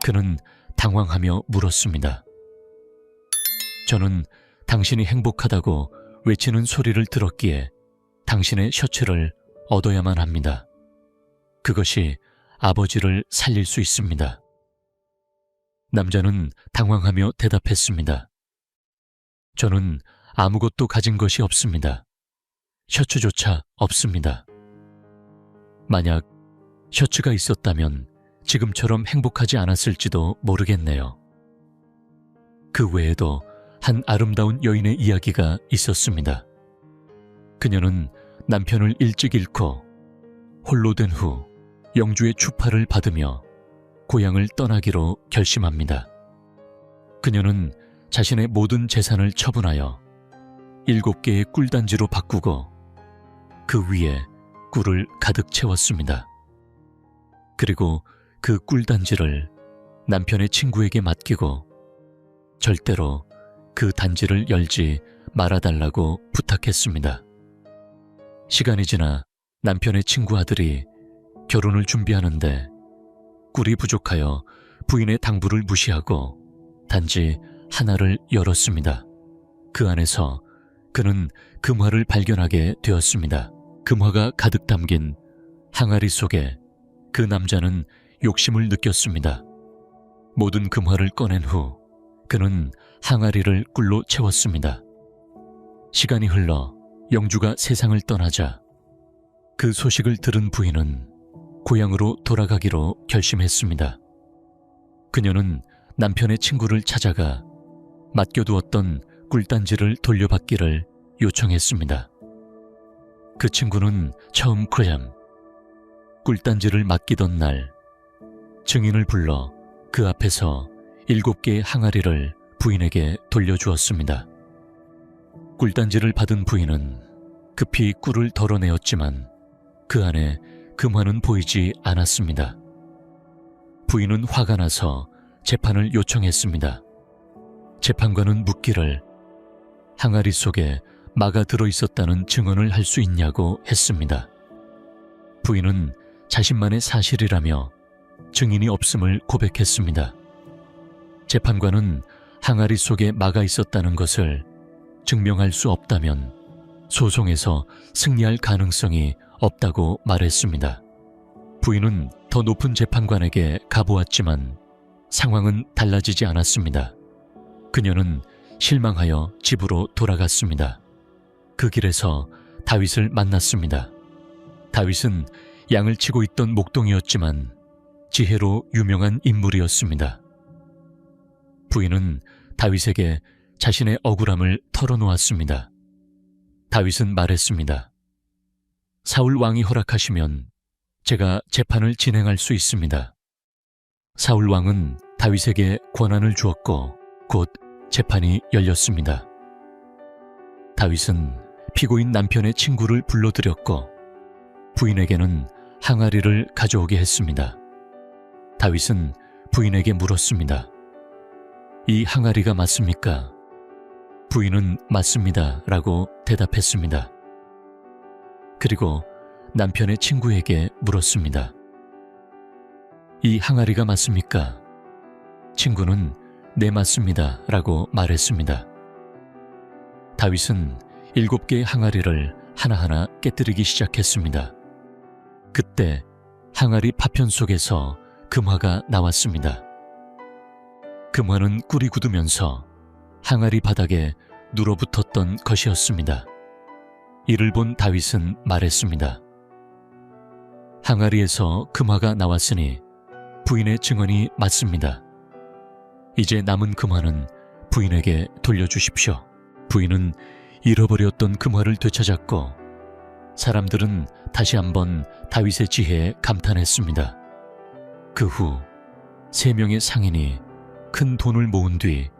그는 당황하며 물었습니다. 저는 당신이 행복하다고 외치는 소리를 들었기에 당신의 셔츠를 얻어야만 합니다. 그것이 아버지를 살릴 수 있습니다. 남자는 당황하며 대답했습니다. 저는 아무것도 가진 것이 없습니다. 셔츠조차 없습니다. 만약 셔츠가 있었다면 지금처럼 행복하지 않았을지도 모르겠네요. 그 외에도 한 아름다운 여인의 이야기가 있었습니다. 그녀는 남편을 일찍 잃고 홀로 된 후 영주의 추파를 받으며 고향을 떠나기로 결심합니다. 그녀는 자신의 모든 재산을 처분하여 7개의 꿀단지로 바꾸고 그 위에 꿀을 가득 채웠습니다. 그리고 그 꿀단지를 남편의 친구에게 맡기고 절대로 그 단지를 열지 말아달라고 부탁했습니다. 시간이 지나 남편의 친구 아들이 결혼을 준비하는데 꿀이 부족하여 부인의 당부를 무시하고 단지 하나를 열었습니다. 그 안에서 그는 금화를 발견하게 되었습니다. 금화가 가득 담긴 항아리 속에 그 남자는 욕심을 느꼈습니다. 모든 금화를 꺼낸 후 그는 항아리를 꿀로 채웠습니다. 시간이 흘러 영주가 세상을 떠나자 그 소식을 들은 부인은 고향으로 돌아가기로 결심했습니다. 그녀는 남편의 친구를 찾아가 맡겨두었던 꿀단지를 돌려받기를 요청했습니다. 그 친구는 처음 꿀단지를 맡기던 날 증인을 불러 그 앞에서 7개의 항아리를 부인에게 돌려주었습니다. 꿀단지를 받은 부인은 급히 꿀을 덜어내었지만 그 안에 금화는 보이지 않았습니다. 부인은 화가 나서 재판을 요청했습니다. 재판관은 묻기를 항아리 속에 마가 들어있었다는 증언을 할 수 있냐고 했습니다. 부인은 자신만의 사실이라며 증인이 없음을 고백했습니다. 재판관은 항아리 속에 막아 있었다는 것을 증명할 수 없다면 소송에서 승리할 가능성이 없다고 말했습니다. 부인은 더 높은 재판관에게 가보았지만 상황은 달라지지 않았습니다. 그녀는 실망하여 집으로 돌아갔습니다. 그 길에서 다윗을 만났습니다. 다윗은 양을 치고 있던 목동이었지만 지혜로 유명한 인물이었습니다. 부인은 다윗에게 자신의 억울함을 털어놓았습니다. 다윗은 말했습니다. 사울 왕이 허락하시면 제가 재판을 진행할 수 있습니다. 사울 왕은 다윗에게 권한을 주었고 곧 재판이 열렸습니다. 다윗은 피고인 남편의 친구를 불러들였고 부인에게는 항아리를 가져오게 했습니다. 다윗은 부인에게 물었습니다. 이 항아리가 맞습니까? 부인은 맞습니다 라고 대답했습니다. 그리고 남편의 친구에게 물었습니다. 이 항아리가 맞습니까? 친구는 네 맞습니다 라고 말했습니다. 다윗은 7개의 항아리를 하나하나 깨뜨리기 시작했습니다. 그때 항아리 파편 속에서 금화가 나왔습니다. 금화는 꿀이 굳으면서 항아리 바닥에 눌어붙었던 것이었습니다. 이를 본 다윗은 말했습니다. 항아리에서 금화가 나왔으니 부인의 증언이 맞습니다. 이제 남은 금화는 부인에게 돌려주십시오. 부인은 잃어버렸던 금화를 되찾았고 사람들은 다시 한번 다윗의 지혜에 감탄했습니다. 그 후 3명의 상인이 큰 돈을 모은 뒤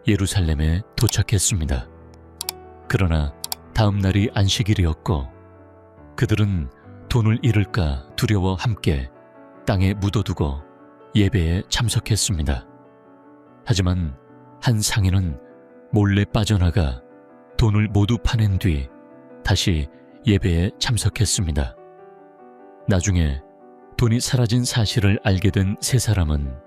예루살렘에 도착했습니다. 그러나 다음 날이 안식일이었고 그들은 돈을 잃을까 두려워 함께 땅에 묻어두고 예배에 참석했습니다. 하지만 한 상인은 몰래 빠져나가 돈을 모두 파낸 뒤 다시 예배에 참석했습니다. 나중에 돈이 사라진 사실을 알게 된 3사람은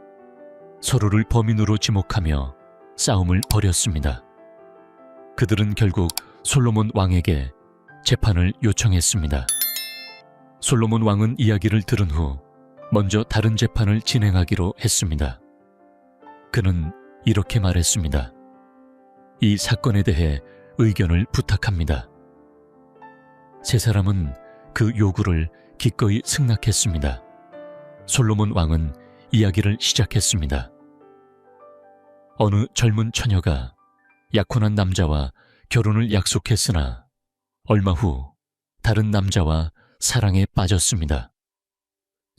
서로를 범인으로 지목하며 싸움을 벌였습니다. 그들은 결국 솔로몬 왕에게 재판을 요청했습니다. 솔로몬 왕은 이야기를 들은 후 먼저 다른 재판을 진행하기로 했습니다. 그는 이렇게 말했습니다. 이 사건에 대해 의견을 부탁합니다. 3사람은 그 요구를 기꺼이 승낙했습니다. 솔로몬 왕은 이야기를 시작했습니다. 어느 젊은 처녀가 약혼한 남자와 결혼을 약속했으나 얼마 후 다른 남자와 사랑에 빠졌습니다.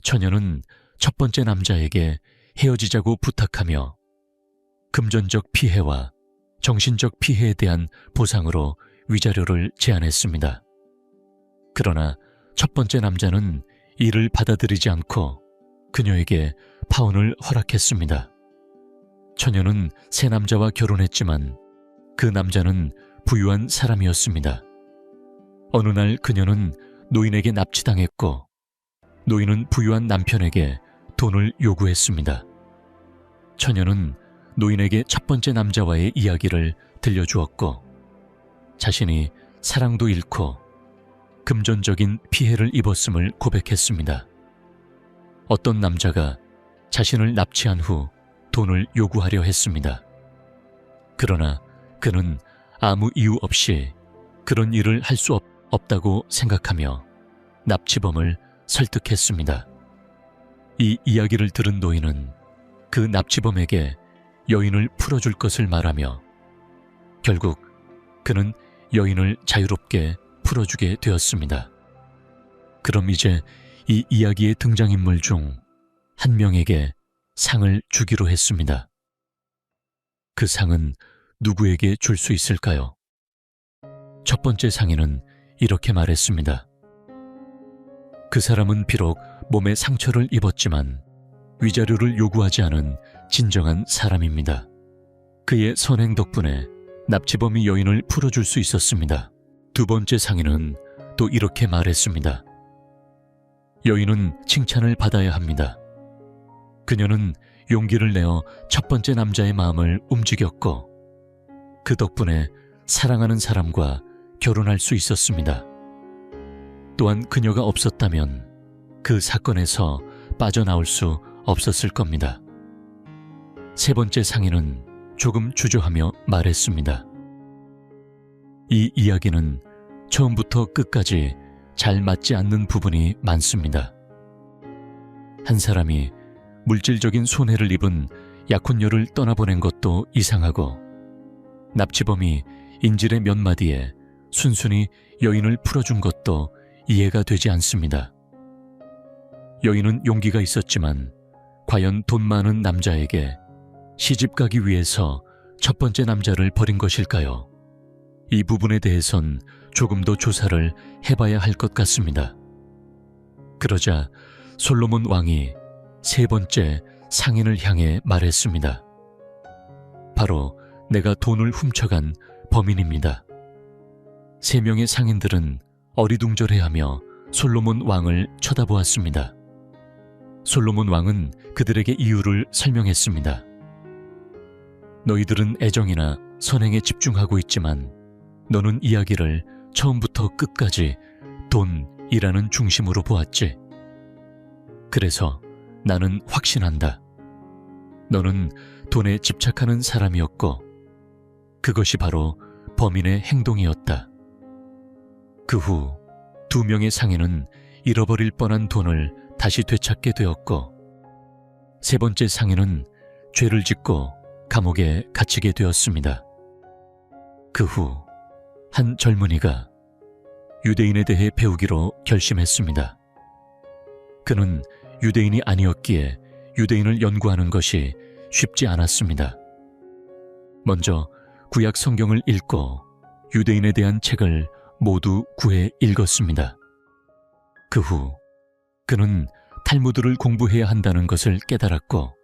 처녀는 첫 번째 남자에게 헤어지자고 부탁하며 금전적 피해와 정신적 피해에 대한 보상으로 위자료를 제안했습니다. 그러나 첫 번째 남자는 이를 받아들이지 않고 그녀에게 파혼을 허락했습니다. 처녀는 새 남자와 결혼했지만 그 남자는 부유한 사람이었습니다. 어느 날 그녀는 노인에게 납치당했고 노인은 부유한 남편에게 돈을 요구했습니다. 처녀는 노인에게 첫 번째 남자와의 이야기를 들려주었고 자신이 사랑도 잃고 금전적인 피해를 입었음을 고백했습니다. 어떤 남자가 자신을 납치한 후 돈을 요구하려 했습니다. 그러나 그는 아무 이유 없이 그런 일을 할 수 없다고 생각하며 납치범을 설득했습니다. 이 이야기를 들은 노인은 그 납치범에게 여인을 풀어줄 것을 말하며 결국 그는 여인을 자유롭게 풀어주게 되었습니다. 그럼 이제 이 이야기의 등장인물 중 한 명에게 상을 주기로 했습니다. 그 상은 누구에게 줄 수 있을까요? 첫 번째 상인은 이렇게 말했습니다. 그 사람은 비록 몸에 상처를 입었지만 위자료를 요구하지 않은 진정한 사람입니다. 그의 선행 덕분에 납치범이 여인을 풀어줄 수 있었습니다. 두 번째 상인은 또 이렇게 말했습니다. 여인은 칭찬을 받아야 합니다. 그녀는 용기를 내어 첫 번째 남자의 마음을 움직였고 그 덕분에 사랑하는 사람과 결혼할 수 있었습니다. 또한 그녀가 없었다면 그 사건에서 빠져나올 수 없었을 겁니다. 세 번째 상인은 조금 주저하며 말했습니다. 이 이야기는 처음부터 끝까지 잘 맞지 않는 부분이 많습니다. 한 사람이 물질적인 손해를 입은 약혼녀를 떠나보낸 것도 이상하고 납치범이 인질의 몇 마디에 순순히 여인을 풀어준 것도 이해가 되지 않습니다. 여인은 용기가 있었지만 과연 돈 많은 남자에게 시집 가기 위해서 첫 번째 남자를 버린 것일까요? 이 부분에 대해선 조금 더 조사를 해봐야 할 것 같습니다. 그러자 솔로몬 왕이 세 번째 상인을 향해 말했습니다. 바로 내가 돈을 훔쳐간 범인입니다. 세 명의 상인들은 어리둥절해하며 솔로몬 왕을 쳐다보았습니다. 솔로몬 왕은 그들에게 이유를 설명했습니다. 너희들은 애정이나 선행에 집중하고 있지만 너는 이야기를 처음부터 끝까지 돈이라는 중심으로 보았지. 그래서 나는 확신한다. 너는 돈에 집착하는 사람이었고 그것이 바로 범인의 행동이었다. 그 후 두 명의 상인은 잃어버릴 뻔한 돈을 다시 되찾게 되었고 세 번째 상인은 죄를 짓고 감옥에 갇히게 되었습니다. 그 후 한 젊은이가 유대인에 대해 배우기로 결심했습니다. 그는 유대인이 아니었기에 유대인을 연구하는 것이 쉽지 않았습니다. 먼저 구약 성경을 읽고 유대인에 대한 책을 모두 구해 읽었습니다. 그 후 그는 탈무드를 공부해야 한다는 것을 깨달았고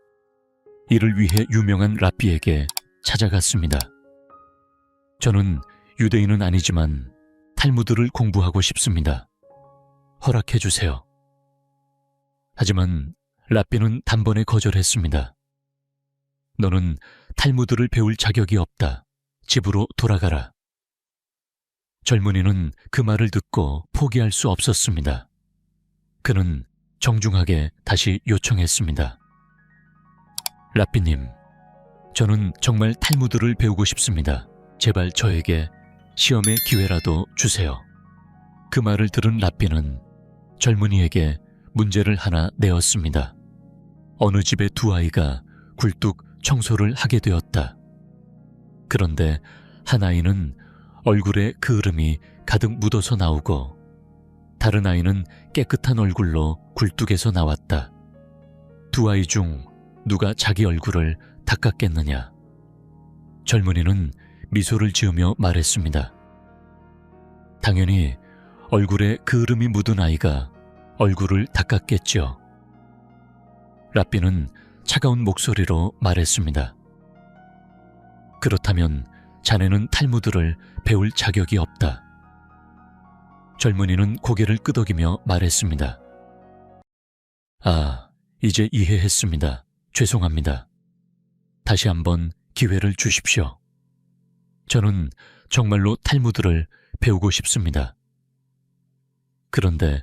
이를 위해 유명한 랍비에게 찾아갔습니다. 저는 유대인은 아니지만 탈무드를 공부하고 싶습니다. 허락해 주세요. 하지만 랍비는 단번에 거절했습니다. 너는 탈무드를 배울 자격이 없다. 집으로 돌아가라. 젊은이는 그 말을 듣고 포기할 수 없었습니다. 그는 정중하게 다시 요청했습니다. 랍비님, 저는 정말 탈무드를 배우고 싶습니다. 제발 저에게 시험의 기회라도 주세요. 그 말을 들은 랍비는 젊은이에게 문제를 하나 내었습니다. 어느 집의 두 아이가 굴뚝 청소를 하게 되었다. 그런데 한 아이는 얼굴에 그을음이 가득 묻어서 나오고 다른 아이는 깨끗한 얼굴로 굴뚝에서 나왔다. 두 아이 중 누가 자기 얼굴을 닦았겠느냐? 젊은이는 미소를 지으며 말했습니다. 당연히 얼굴에 그을음이 묻은 아이가 얼굴을 닦았겠죠. 랍비는 차가운 목소리로 말했습니다. 그렇다면 자네는 탈무드를 배울 자격이 없다. 젊은이는 고개를 끄덕이며 말했습니다. 아, 이제 이해했습니다. 죄송합니다. 다시 한번 기회를 주십시오. 저는 정말로 탈무드를 배우고 싶습니다. 그런데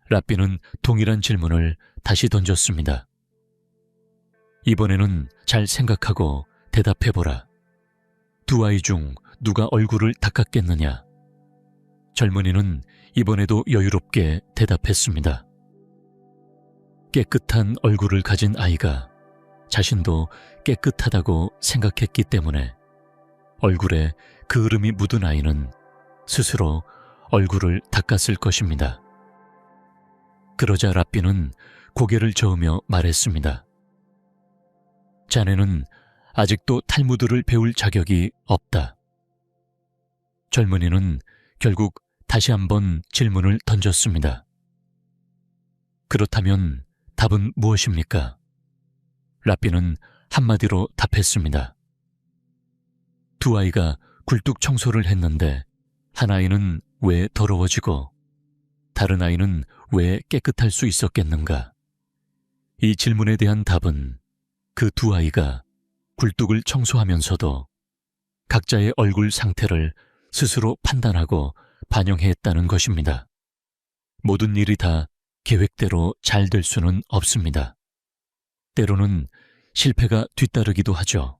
랍비는 동일한 질문을 다시 던졌습니다. 이번에는 잘 생각하고 대답해보라. 두 아이 중 누가 얼굴을 닦았겠느냐? 젊은이는 이번에도 여유롭게 대답했습니다. 깨끗한 얼굴을 가진 아이가 자신도 깨끗하다고 생각했기 때문에 얼굴에 그을음이 묻은 아이는 스스로 얼굴을 닦았을 것입니다. 그러자 랍비는 고개를 저으며 말했습니다. 자네는 아직도 탈무드를 배울 자격이 없다. 젊은이는 결국 다시 한번 질문을 던졌습니다. 그렇다면 답은 무엇입니까? 랍비는 한마디로 답했습니다. 두 아이가 굴뚝 청소를 했는데 한 아이는 왜 더러워지고 다른 아이는 왜 깨끗할 수 있었겠는가? 이 질문에 대한 답은 그 두 아이가 굴뚝을 청소하면서도 각자의 얼굴 상태를 스스로 판단하고 반영했다는 것입니다. 모든 일이 다 계획대로 잘 될 수는 없습니다. 때로는 실패가 뒤따르기도 하죠.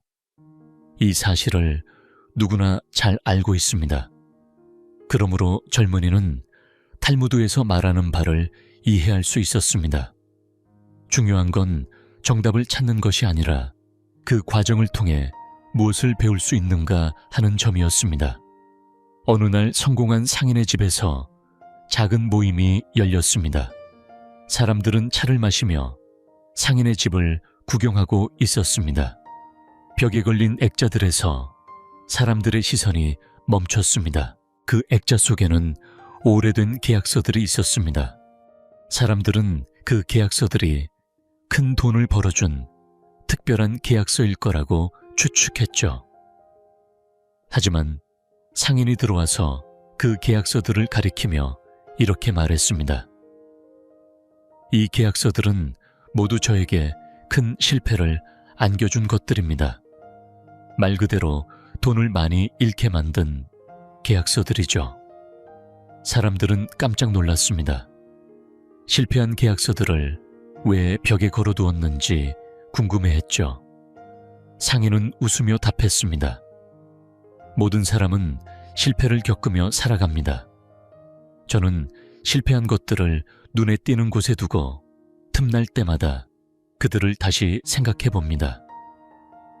이 사실을 누구나 잘 알고 있습니다. 그러므로 젊은이는 탈무드에서 말하는 바를 이해할 수 있었습니다. 중요한 건 정답을 찾는 것이 아니라 그 과정을 통해 무엇을 배울 수 있는가 하는 점이었습니다. 어느 날 성공한 상인의 집에서 작은 모임이 열렸습니다. 사람들은 차를 마시며 상인의 집을 구경하고 있었습니다. 벽에 걸린 액자들에서 사람들의 시선이 멈췄습니다. 그 액자 속에는 오래된 계약서들이 있었습니다. 사람들은 그 계약서들이 큰 돈을 벌어준 특별한 계약서일 거라고 추측했죠. 하지만 상인이 들어와서 그 계약서들을 가리키며 이렇게 말했습니다. 이 계약서들은 모두 저에게 큰 실패를 안겨준 것들입니다. 말 그대로 돈을 많이 잃게 만든 계약서들이죠. 사람들은 깜짝 놀랐습니다. 실패한 계약서들을 왜 벽에 걸어두었는지 궁금해했죠. 상인은 웃으며 답했습니다. 모든 사람은 실패를 겪으며 살아갑니다. 저는 실패한 것들을 눈에 띄는 곳에 두고 틈날 때마다 그들을 다시 생각해 봅니다.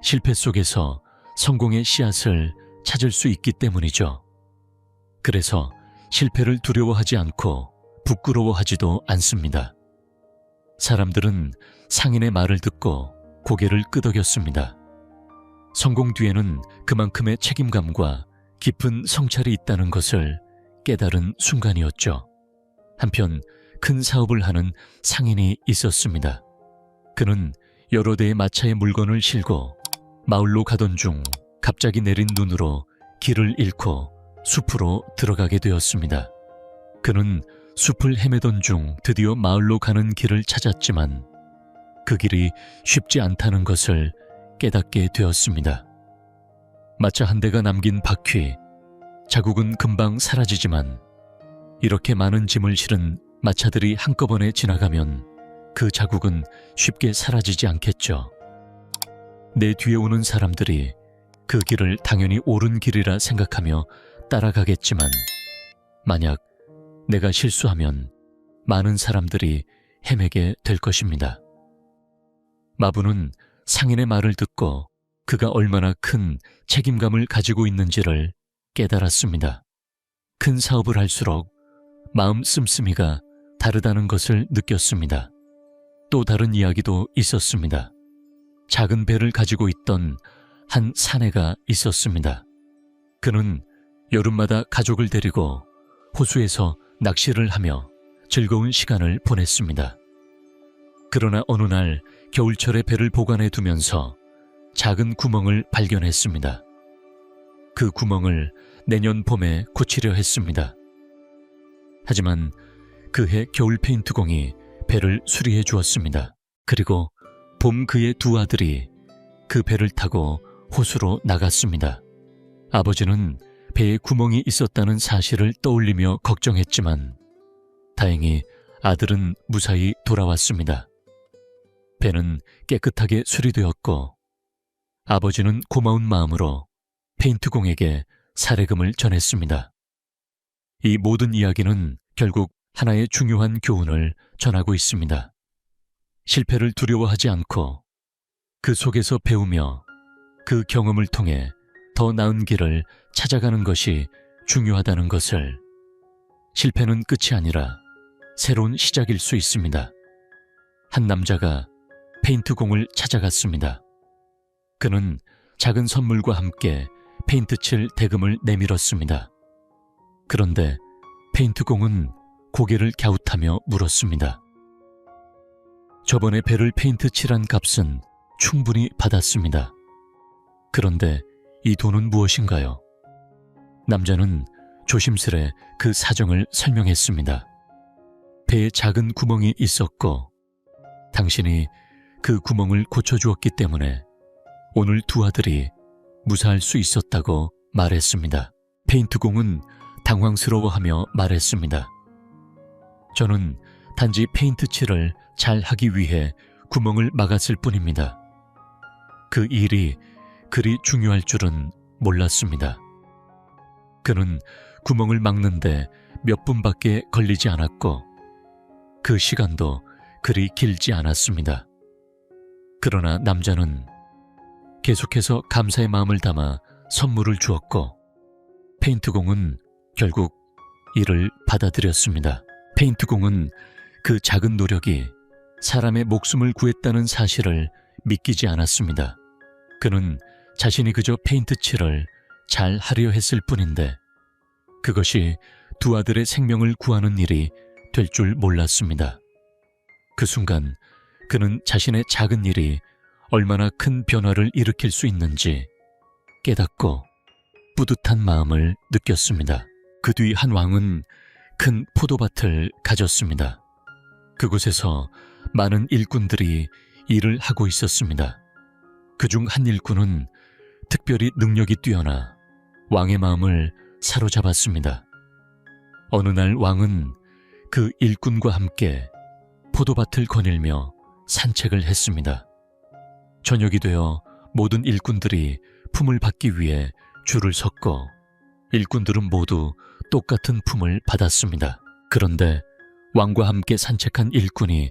실패 속에서 성공의 씨앗을 찾을 수 있기 때문이죠. 그래서 실패를 두려워하지 않고 부끄러워하지도 않습니다. 사람들은 상인의 말을 듣고 고개를 끄덕였습니다. 성공 뒤에는 그만큼의 책임감과 깊은 성찰이 있다는 것을 깨달은 순간이었죠. 한편 큰 사업을 하는 상인이 있었습니다. 그는 여러 대의 마차에 물건을 실고 마을로 가던 중 갑자기 내린 눈으로 길을 잃고 숲으로 들어가게 되었습니다. 그는 숲을 헤매던 중 드디어 마을로 가는 길을 찾았지만 그 길이 쉽지 않다는 것을 깨닫게 되었습니다. 마차 한 대가 남긴 바퀴, 자국은 금방 사라지지만 이렇게 많은 짐을 실은 마차들이 한꺼번에 지나가면 그 자국은 쉽게 사라지지 않겠죠. 내 뒤에 오는 사람들이 그 길을 당연히 옳은 길이라 생각하며 따라가겠지만 만약 내가 실수하면 많은 사람들이 헤매게 될 것입니다. 마부는 상인의 말을 듣고 그가 얼마나 큰 책임감을 가지고 있는지를 깨달았습니다. 큰 사업을 할수록 마음 씀씀이가 다르다는 것을 느꼈습니다. 또 다른 이야기도 있었습니다. 작은 배를 가지고 있던 한 사내가 있었습니다. 그는 여름마다 가족을 데리고 호수에서 낚시를 하며 즐거운 시간을 보냈습니다. 그러나 어느 날 겨울철에 배를 보관해 두면서 작은 구멍을 발견했습니다. 그 구멍을 내년 봄에 고치려 했습니다. 하지만 그해 겨울 페인트공이 배를 수리해 주었습니다. 그리고 봄 그의 두 아들이 그 배를 타고 호수로 나갔습니다. 아버지는 배에 구멍이 있었다는 사실을 떠올리며 걱정했지만 다행히 아들은 무사히 돌아왔습니다. 배는 깨끗하게 수리되었고 아버지는 고마운 마음으로 페인트공에게 사례금을 전했습니다. 이 모든 이야기는 결국 하나의 중요한 교훈을 전하고 있습니다. 실패를 두려워하지 않고 그 속에서 배우며 그 경험을 통해 더 나은 길을 찾아가는 것이 중요하다는 것을, 실패는 끝이 아니라 새로운 시작일 수 있습니다. 한 남자가 페인트공을 찾아갔습니다. 그는 작은 선물과 함께 페인트 칠 대금을 내밀었습니다. 그런데 페인트공은 고개를 갸웃하며 물었습니다. 저번에 배를 페인트 칠한 값은 충분히 받았습니다. 그런데 이 돈은 무엇인가요? 남자는 조심스레 그 사정을 설명했습니다. 배에 작은 구멍이 있었고 당신이 그 구멍을 고쳐주었기 때문에 오늘 두 아들이 무사할 수 있었다고 말했습니다. 페인트공은 당황스러워하며 말했습니다. 저는 단지 페인트 칠을 잘 하기 위해 구멍을 막았을 뿐입니다. 그 일이 그리 중요할 줄은 몰랐습니다. 그는 구멍을 막는데 몇 분밖에 걸리지 않았고 그 시간도 그리 길지 않았습니다. 그러나 남자는 계속해서 감사의 마음을 담아 선물을 주었고 페인트공은 결국 이를 받아들였습니다. 페인트공은 그 작은 노력이 사람의 목숨을 구했다는 사실을 믿기지 않았습니다. 그는 자신이 그저 페인트 칠을 잘 하려 했을 뿐인데 그것이 두 아들의 생명을 구하는 일이 될 줄 몰랐습니다. 그 순간 그는 자신의 작은 일이 얼마나 큰 변화를 일으킬 수 있는지 깨닫고 뿌듯한 마음을 느꼈습니다. 그 뒤 한 왕은 큰 포도밭을 가졌습니다. 그곳에서 많은 일꾼들이 일을 하고 있었습니다. 그중 한 일꾼은 특별히 능력이 뛰어나 왕의 마음을 사로잡았습니다. 어느 날 왕은 그 일꾼과 함께 포도밭을 거닐며 산책을 했습니다. 저녁이 되어 모든 일꾼들이 품을 받기 위해 줄을 섰고 일꾼들은 모두 똑같은 품을 받았습니다. 그런데 왕과 함께 산책한 일꾼이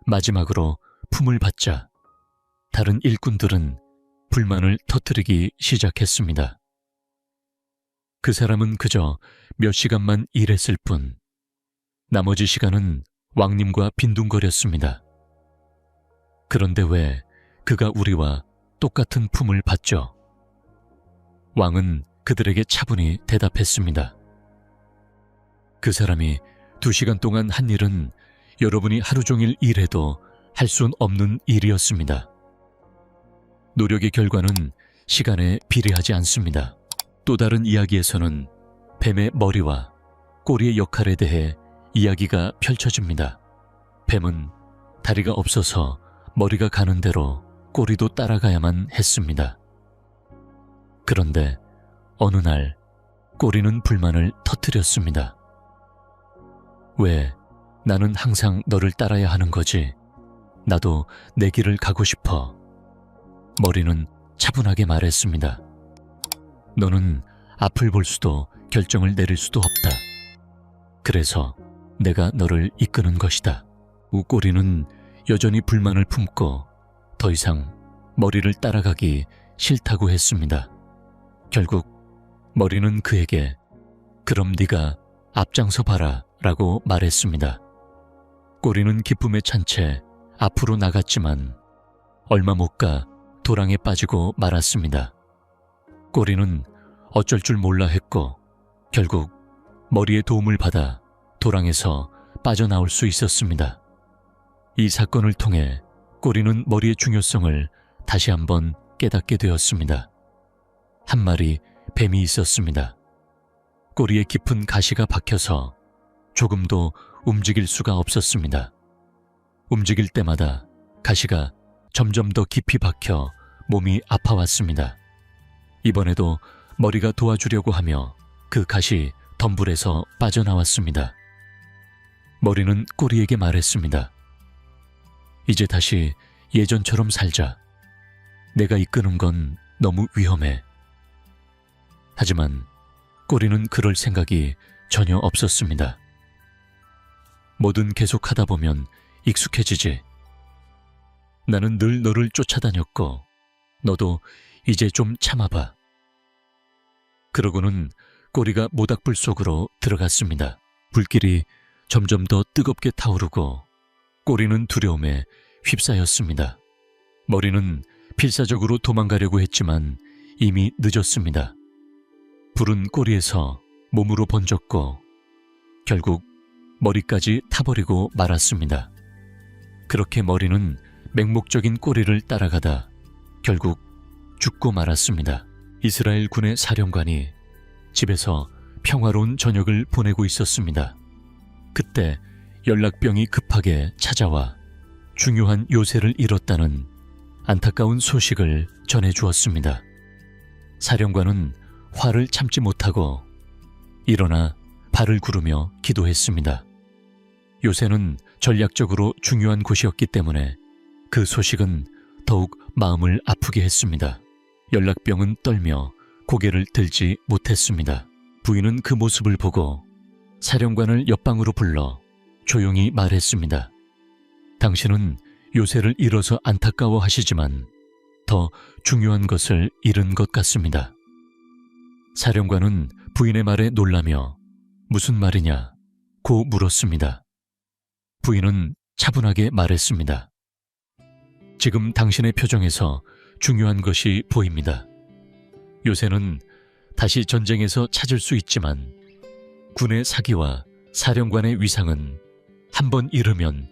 마지막으로 품을 받자 다른 일꾼들은 불만을 터뜨리기 시작했습니다. 그 사람은 그저 몇 시간만 일했을 뿐 나머지 시간은 왕님과 빈둥거렸습니다. 그런데 왜 그가 우리와 똑같은 품을 받죠? 왕은 그들에게 차분히 대답했습니다. 그 사람이 2시간 동안 한 일은 여러분이 하루 종일 일해도 할 수 없는 일이었습니다. 노력의 결과는 시간에 비례하지 않습니다. 또 다른 이야기에서는 뱀의 머리와 꼬리의 역할에 대해 이야기가 펼쳐집니다. 뱀은 다리가 없어서 머리가 가는 대로 꼬리도 따라가야만 했습니다. 그런데 어느 날 꼬리는 불만을 터뜨렸습니다. 왜 나는 항상 너를 따라야 하는 거지? 나도 내 길을 가고 싶어. 머리는 차분하게 말했습니다. 너는 앞을 볼 수도 결정을 내릴 수도 없다. 그래서 내가 너를 이끄는 것이다. 꼬리는 여전히 불만을 품고 더 이상 머리를 따라가기 싫다고 했습니다. 결국 머리는 그에게 그럼 네가 앞장서 봐라 라고 말했습니다. 꼬리는 기쁨에 찬 채 앞으로 나갔지만 얼마 못 가 도랑에 빠지고 말았습니다. 꼬리는 어쩔 줄 몰라 했고 결국 머리의 도움을 받아 도랑에서 빠져나올 수 있었습니다. 이 사건을 통해 꼬리는 머리의 중요성을 다시 한번 깨닫게 되었습니다. 한 마리 뱀이 있었습니다. 꼬리에 깊은 가시가 박혀서 조금도 움직일 수가 없었습니다. 움직일 때마다 가시가 점점 더 깊이 박혀 몸이 아파왔습니다. 이번에도 머리가 도와주려고 하며 그 가시 덤불에서 빠져나왔습니다. 머리는 꼬리에게 말했습니다. 이제 다시 예전처럼 살자. 내가 이끄는 건 너무 위험해. 하지만 꼬리는 그럴 생각이 전혀 없었습니다. 뭐든 계속 하다 보면 익숙해지지. 나는 늘 너를 쫓아다녔고 너도 이제 좀 참아봐. 그러고는 꼬리가 모닥불 속으로 들어갔습니다. 불길이 점점 더 뜨겁게 타오르고 꼬리는 두려움에 휩싸였습니다. 머리는 필사적으로 도망가려고 했지만 이미 늦었습니다. 불은 꼬리에서 몸으로 번졌고 결국 머리까지 타버리고 말았습니다. 그렇게 머리는 맹목적인 꼬리를 따라가다 결국 죽고 말았습니다. 이스라엘 군의 사령관이 집에서 평화로운 저녁을 보내고 있었습니다. 그때 연락병이 급하게 찾아와 중요한 요새를 잃었다는 안타까운 소식을 전해주었습니다. 사령관은 화를 참지 못하고 일어나 발을 구르며 기도했습니다. 요새는 전략적으로 중요한 곳이었기 때문에 그 소식은 더욱 마음을 아프게 했습니다. 연락병은 떨며 고개를 들지 못했습니다. 부인은 그 모습을 보고 사령관을 옆방으로 불러 조용히 말했습니다. 당신은 요새를 잃어서 안타까워하시지만 더 중요한 것을 잃은 것 같습니다. 사령관은 부인의 말에 놀라며 무슨 말이냐 고 물었습니다. 부인은 차분하게 말했습니다. 지금 당신의 표정에서 중요한 것이 보입니다. 요새는 다시 전쟁에서 찾을 수 있지만 군의 사기와 사령관의 위상은 한번 잃으면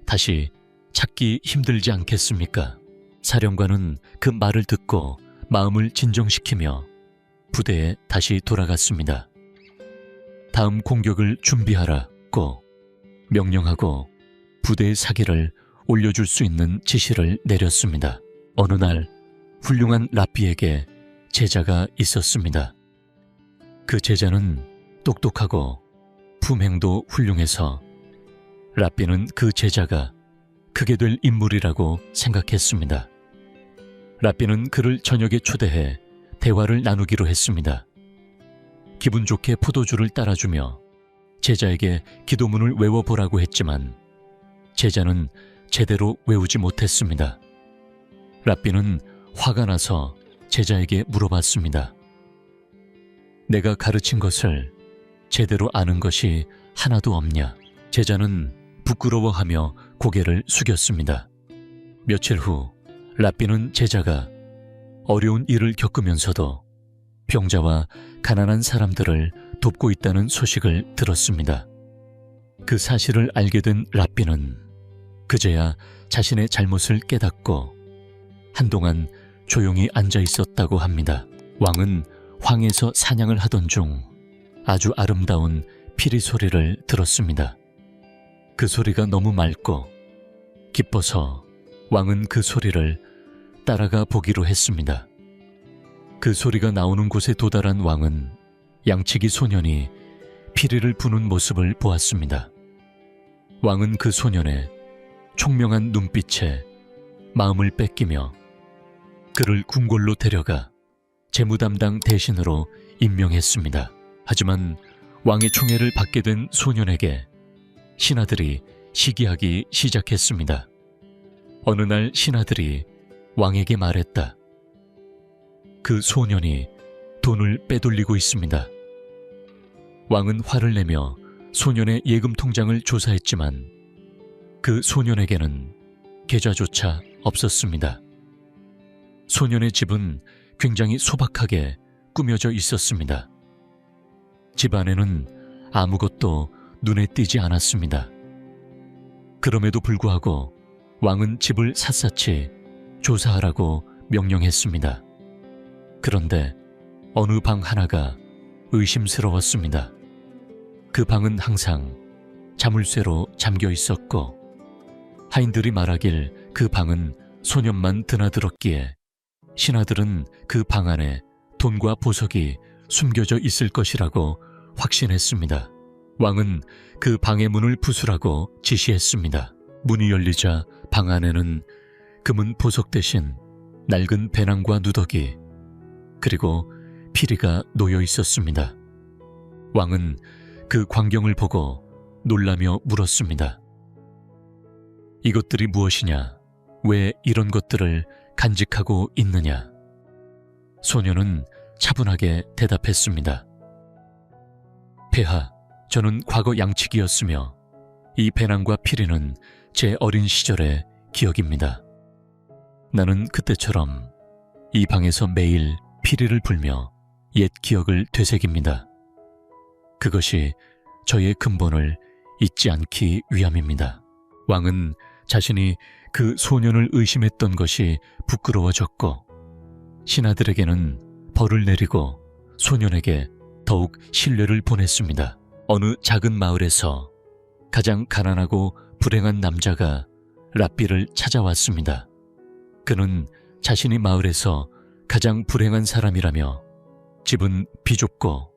다시 찾기 힘들지 않겠습니까? 사령관은 그 말을 듣고 마음을 진정시키며 부대에 다시 돌아갔습니다. 다음 공격을 준비하라고 명령하고 부대의 사기를 올려줄 수 있는 지시를 내렸습니다. 어느 날 훌륭한 랍비에게 제자가 있었습니다. 그 제자는 똑똑하고 품행도 훌륭해서 랍비는 그 제자가 크게 될 인물이라고 생각했습니다. 랍비는 그를 저녁에 초대해 대화를 나누기로 했습니다. 기분 좋게 포도주를 따라주며 제자에게 기도문을 외워보라고 했지만 제자는 제대로 외우지 못했습니다. 랍비는 화가 나서 제자에게 물어봤습니다. 내가 가르친 것을 제대로 아는 것이 하나도 없냐? 제자는 부끄러워하며 고개를 숙였습니다. 며칠 후 랍비는 제자가 어려운 일을 겪으면서도 병자와 가난한 사람들을 돕고 있다는 소식을 들었습니다. 그 사실을 알게 된 랍비는 그제야 자신의 잘못을 깨닫고 한동안 조용히 앉아 있었다고 합니다. 왕은 황에서 사냥을 하던 중 아주 아름다운 피리 소리를 들었습니다. 그 소리가 너무 맑고 기뻐서 왕은 그 소리를 따라가 보기로 했습니다. 그 소리가 나오는 곳에 도달한 왕은 양치기 소년이 피리를 부는 모습을 보았습니다. 왕은 그 소년의 총명한 눈빛에 마음을 뺏기며 그를 궁궐로 데려가 재무담당 대신으로 임명했습니다. 하지만 왕의 총애를 받게 된 소년에게 신하들이 시기하기 시작했습니다. 어느 날 신하들이 왕에게 말했다. 그 소년이 돈을 빼돌리고 있습니다. 왕은 화를 내며 소년의 예금 통장을 조사했지만 그 소년에게는 계좌조차 없었습니다. 소년의 집은 굉장히 소박하게 꾸며져 있었습니다. 집 안에는 아무것도 눈에 띄지 않았습니다. 그럼에도 불구하고 왕은 집을 샅샅이 조사하라고 명령했습니다. 그런데 어느 방 하나가 의심스러웠습니다. 그 방은 항상 자물쇠로 잠겨 있었고 하인들이 말하길 그 방은 소년만 드나들었기에 신하들은 그 방 안에 돈과 보석이 숨겨져 있을 것이라고 확신했습니다. 왕은 그 방의 문을 부수라고 지시했습니다. 문이 열리자 방 안에는 금은 보석 대신 낡은 배낭과 누더기 그리고 피리가 놓여 있었습니다. 왕은 그 광경을 보고 놀라며 물었습니다. 이것들이 무엇이냐? 왜 이런 것들을 간직하고 있느냐? 소년은 차분하게 대답했습니다. 폐하, 저는 과거 양치기였으며 이 배낭과 피리는 제 어린 시절의 기억입니다. 나는 그때처럼 이 방에서 매일 피리를 불며 옛 기억을 되새깁니다. 그것이 저의 근본을 잊지 않기 위함입니다. 왕은 자신이 그 소년을 의심했던 것이 부끄러워졌고 신하들에게는 벌을 내리고 소년에게 더욱 신뢰를 보냈습니다. 어느 작은 마을에서 가장 가난하고 불행한 남자가 랍비를 찾아왔습니다. 그는 자신이 마을에서 가장 불행한 사람이라며 집은 비좁고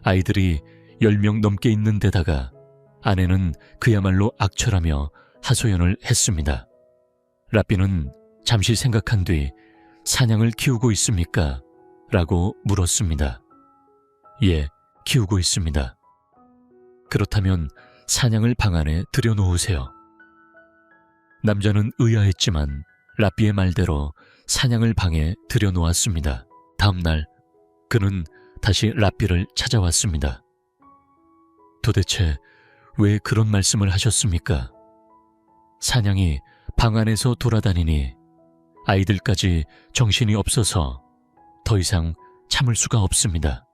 아이들이 10명 넘게 있는 데다가 아내는 그야말로 악처라며 하소연을 했습니다. 랍비는 잠시 생각한 뒤 사냥을 키우고 있습니까? 라고 물었습니다. 예, 키우고 있습니다. 그렇다면 사냥을 방 안에 들여놓으세요. 남자는 의아했지만 랍비의 말대로 사냥을 방에 들여놓았습니다. 다음 날 그는 다시 랍비를 찾아왔습니다. 도대체 왜 그런 말씀을 하셨습니까? 사냥이 방 안에서 돌아다니니 아이들까지 정신이 없어서 더 이상 참을 수가 없습니다.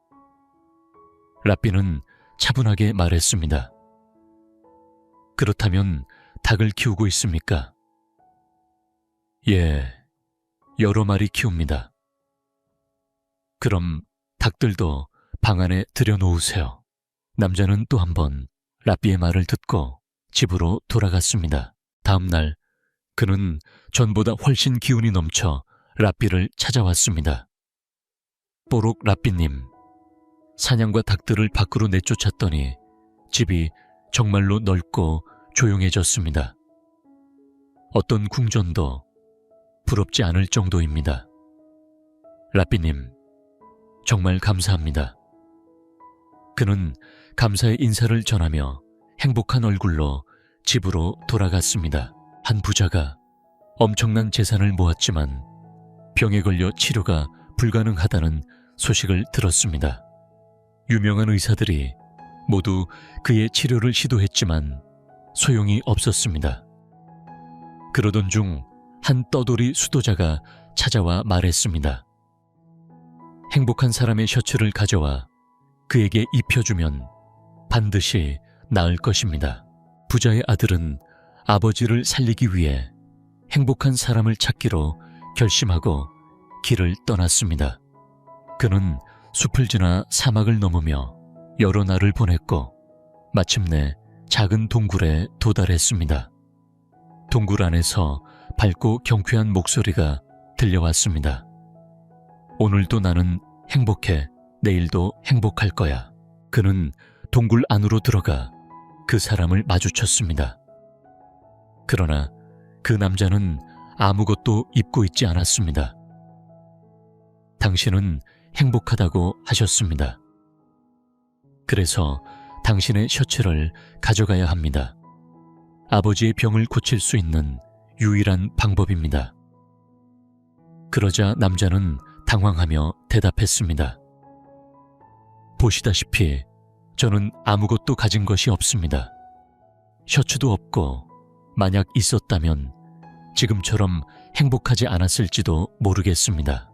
랍비는 차분하게 말했습니다. 그렇다면 닭을 키우고 있습니까? 예, 여러 마리 키웁니다. 그럼 닭들도 방 안에 들여놓으세요. 남자는 또 한 번 랍비의 말을 듣고 집으로 돌아갔습니다. 다음 날 그는 전보다 훨씬 기운이 넘쳐 랍비를 찾아왔습니다. 뽀록 랍비님, 사냥과 닭들을 밖으로 내쫓았더니 집이 정말로 넓고 조용해졌습니다. 어떤 궁전도 부럽지 않을 정도입니다. 랍비님, 정말 감사합니다. 그는 감사의 인사를 전하며 행복한 얼굴로 집으로 돌아갔습니다. 한 부자가 엄청난 재산을 모았지만 병에 걸려 치료가 불가능하다는 소식을 들었습니다. 유명한 의사들이 모두 그의 치료를 시도했지만 소용이 없었습니다. 그러던 중 한 떠돌이 수도자가 찾아와 말했습니다. 행복한 사람의 셔츠를 가져와 그에게 입혀주면 반드시 나을 것입니다. 부자의 아들은 아버지를 살리기 위해 행복한 사람을 찾기로 결심하고 길을 떠났습니다. 그는 숲을 지나 사막을 넘으며 여러 날을 보냈고 마침내 작은 동굴에 도달했습니다. 동굴 안에서 밝고 경쾌한 목소리가 들려왔습니다. 오늘도 나는 행복해. 내일도 행복할 거야. 그는 동굴 안으로 들어가 그 사람을 마주쳤습니다. 그러나 그 남자는 아무것도 입고 있지 않았습니다. 당신은 행복하다고 하셨습니다. 그래서 당신의 셔츠를 가져가야 합니다. 아버지의 병을 고칠 수 있는 유일한 방법입니다. 그러자 남자는 당황하며 대답했습니다. 보시다시피 저는 아무것도 가진 것이 없습니다. 셔츠도 없고 만약 있었다면 지금처럼 행복하지 않았을지도 모르겠습니다.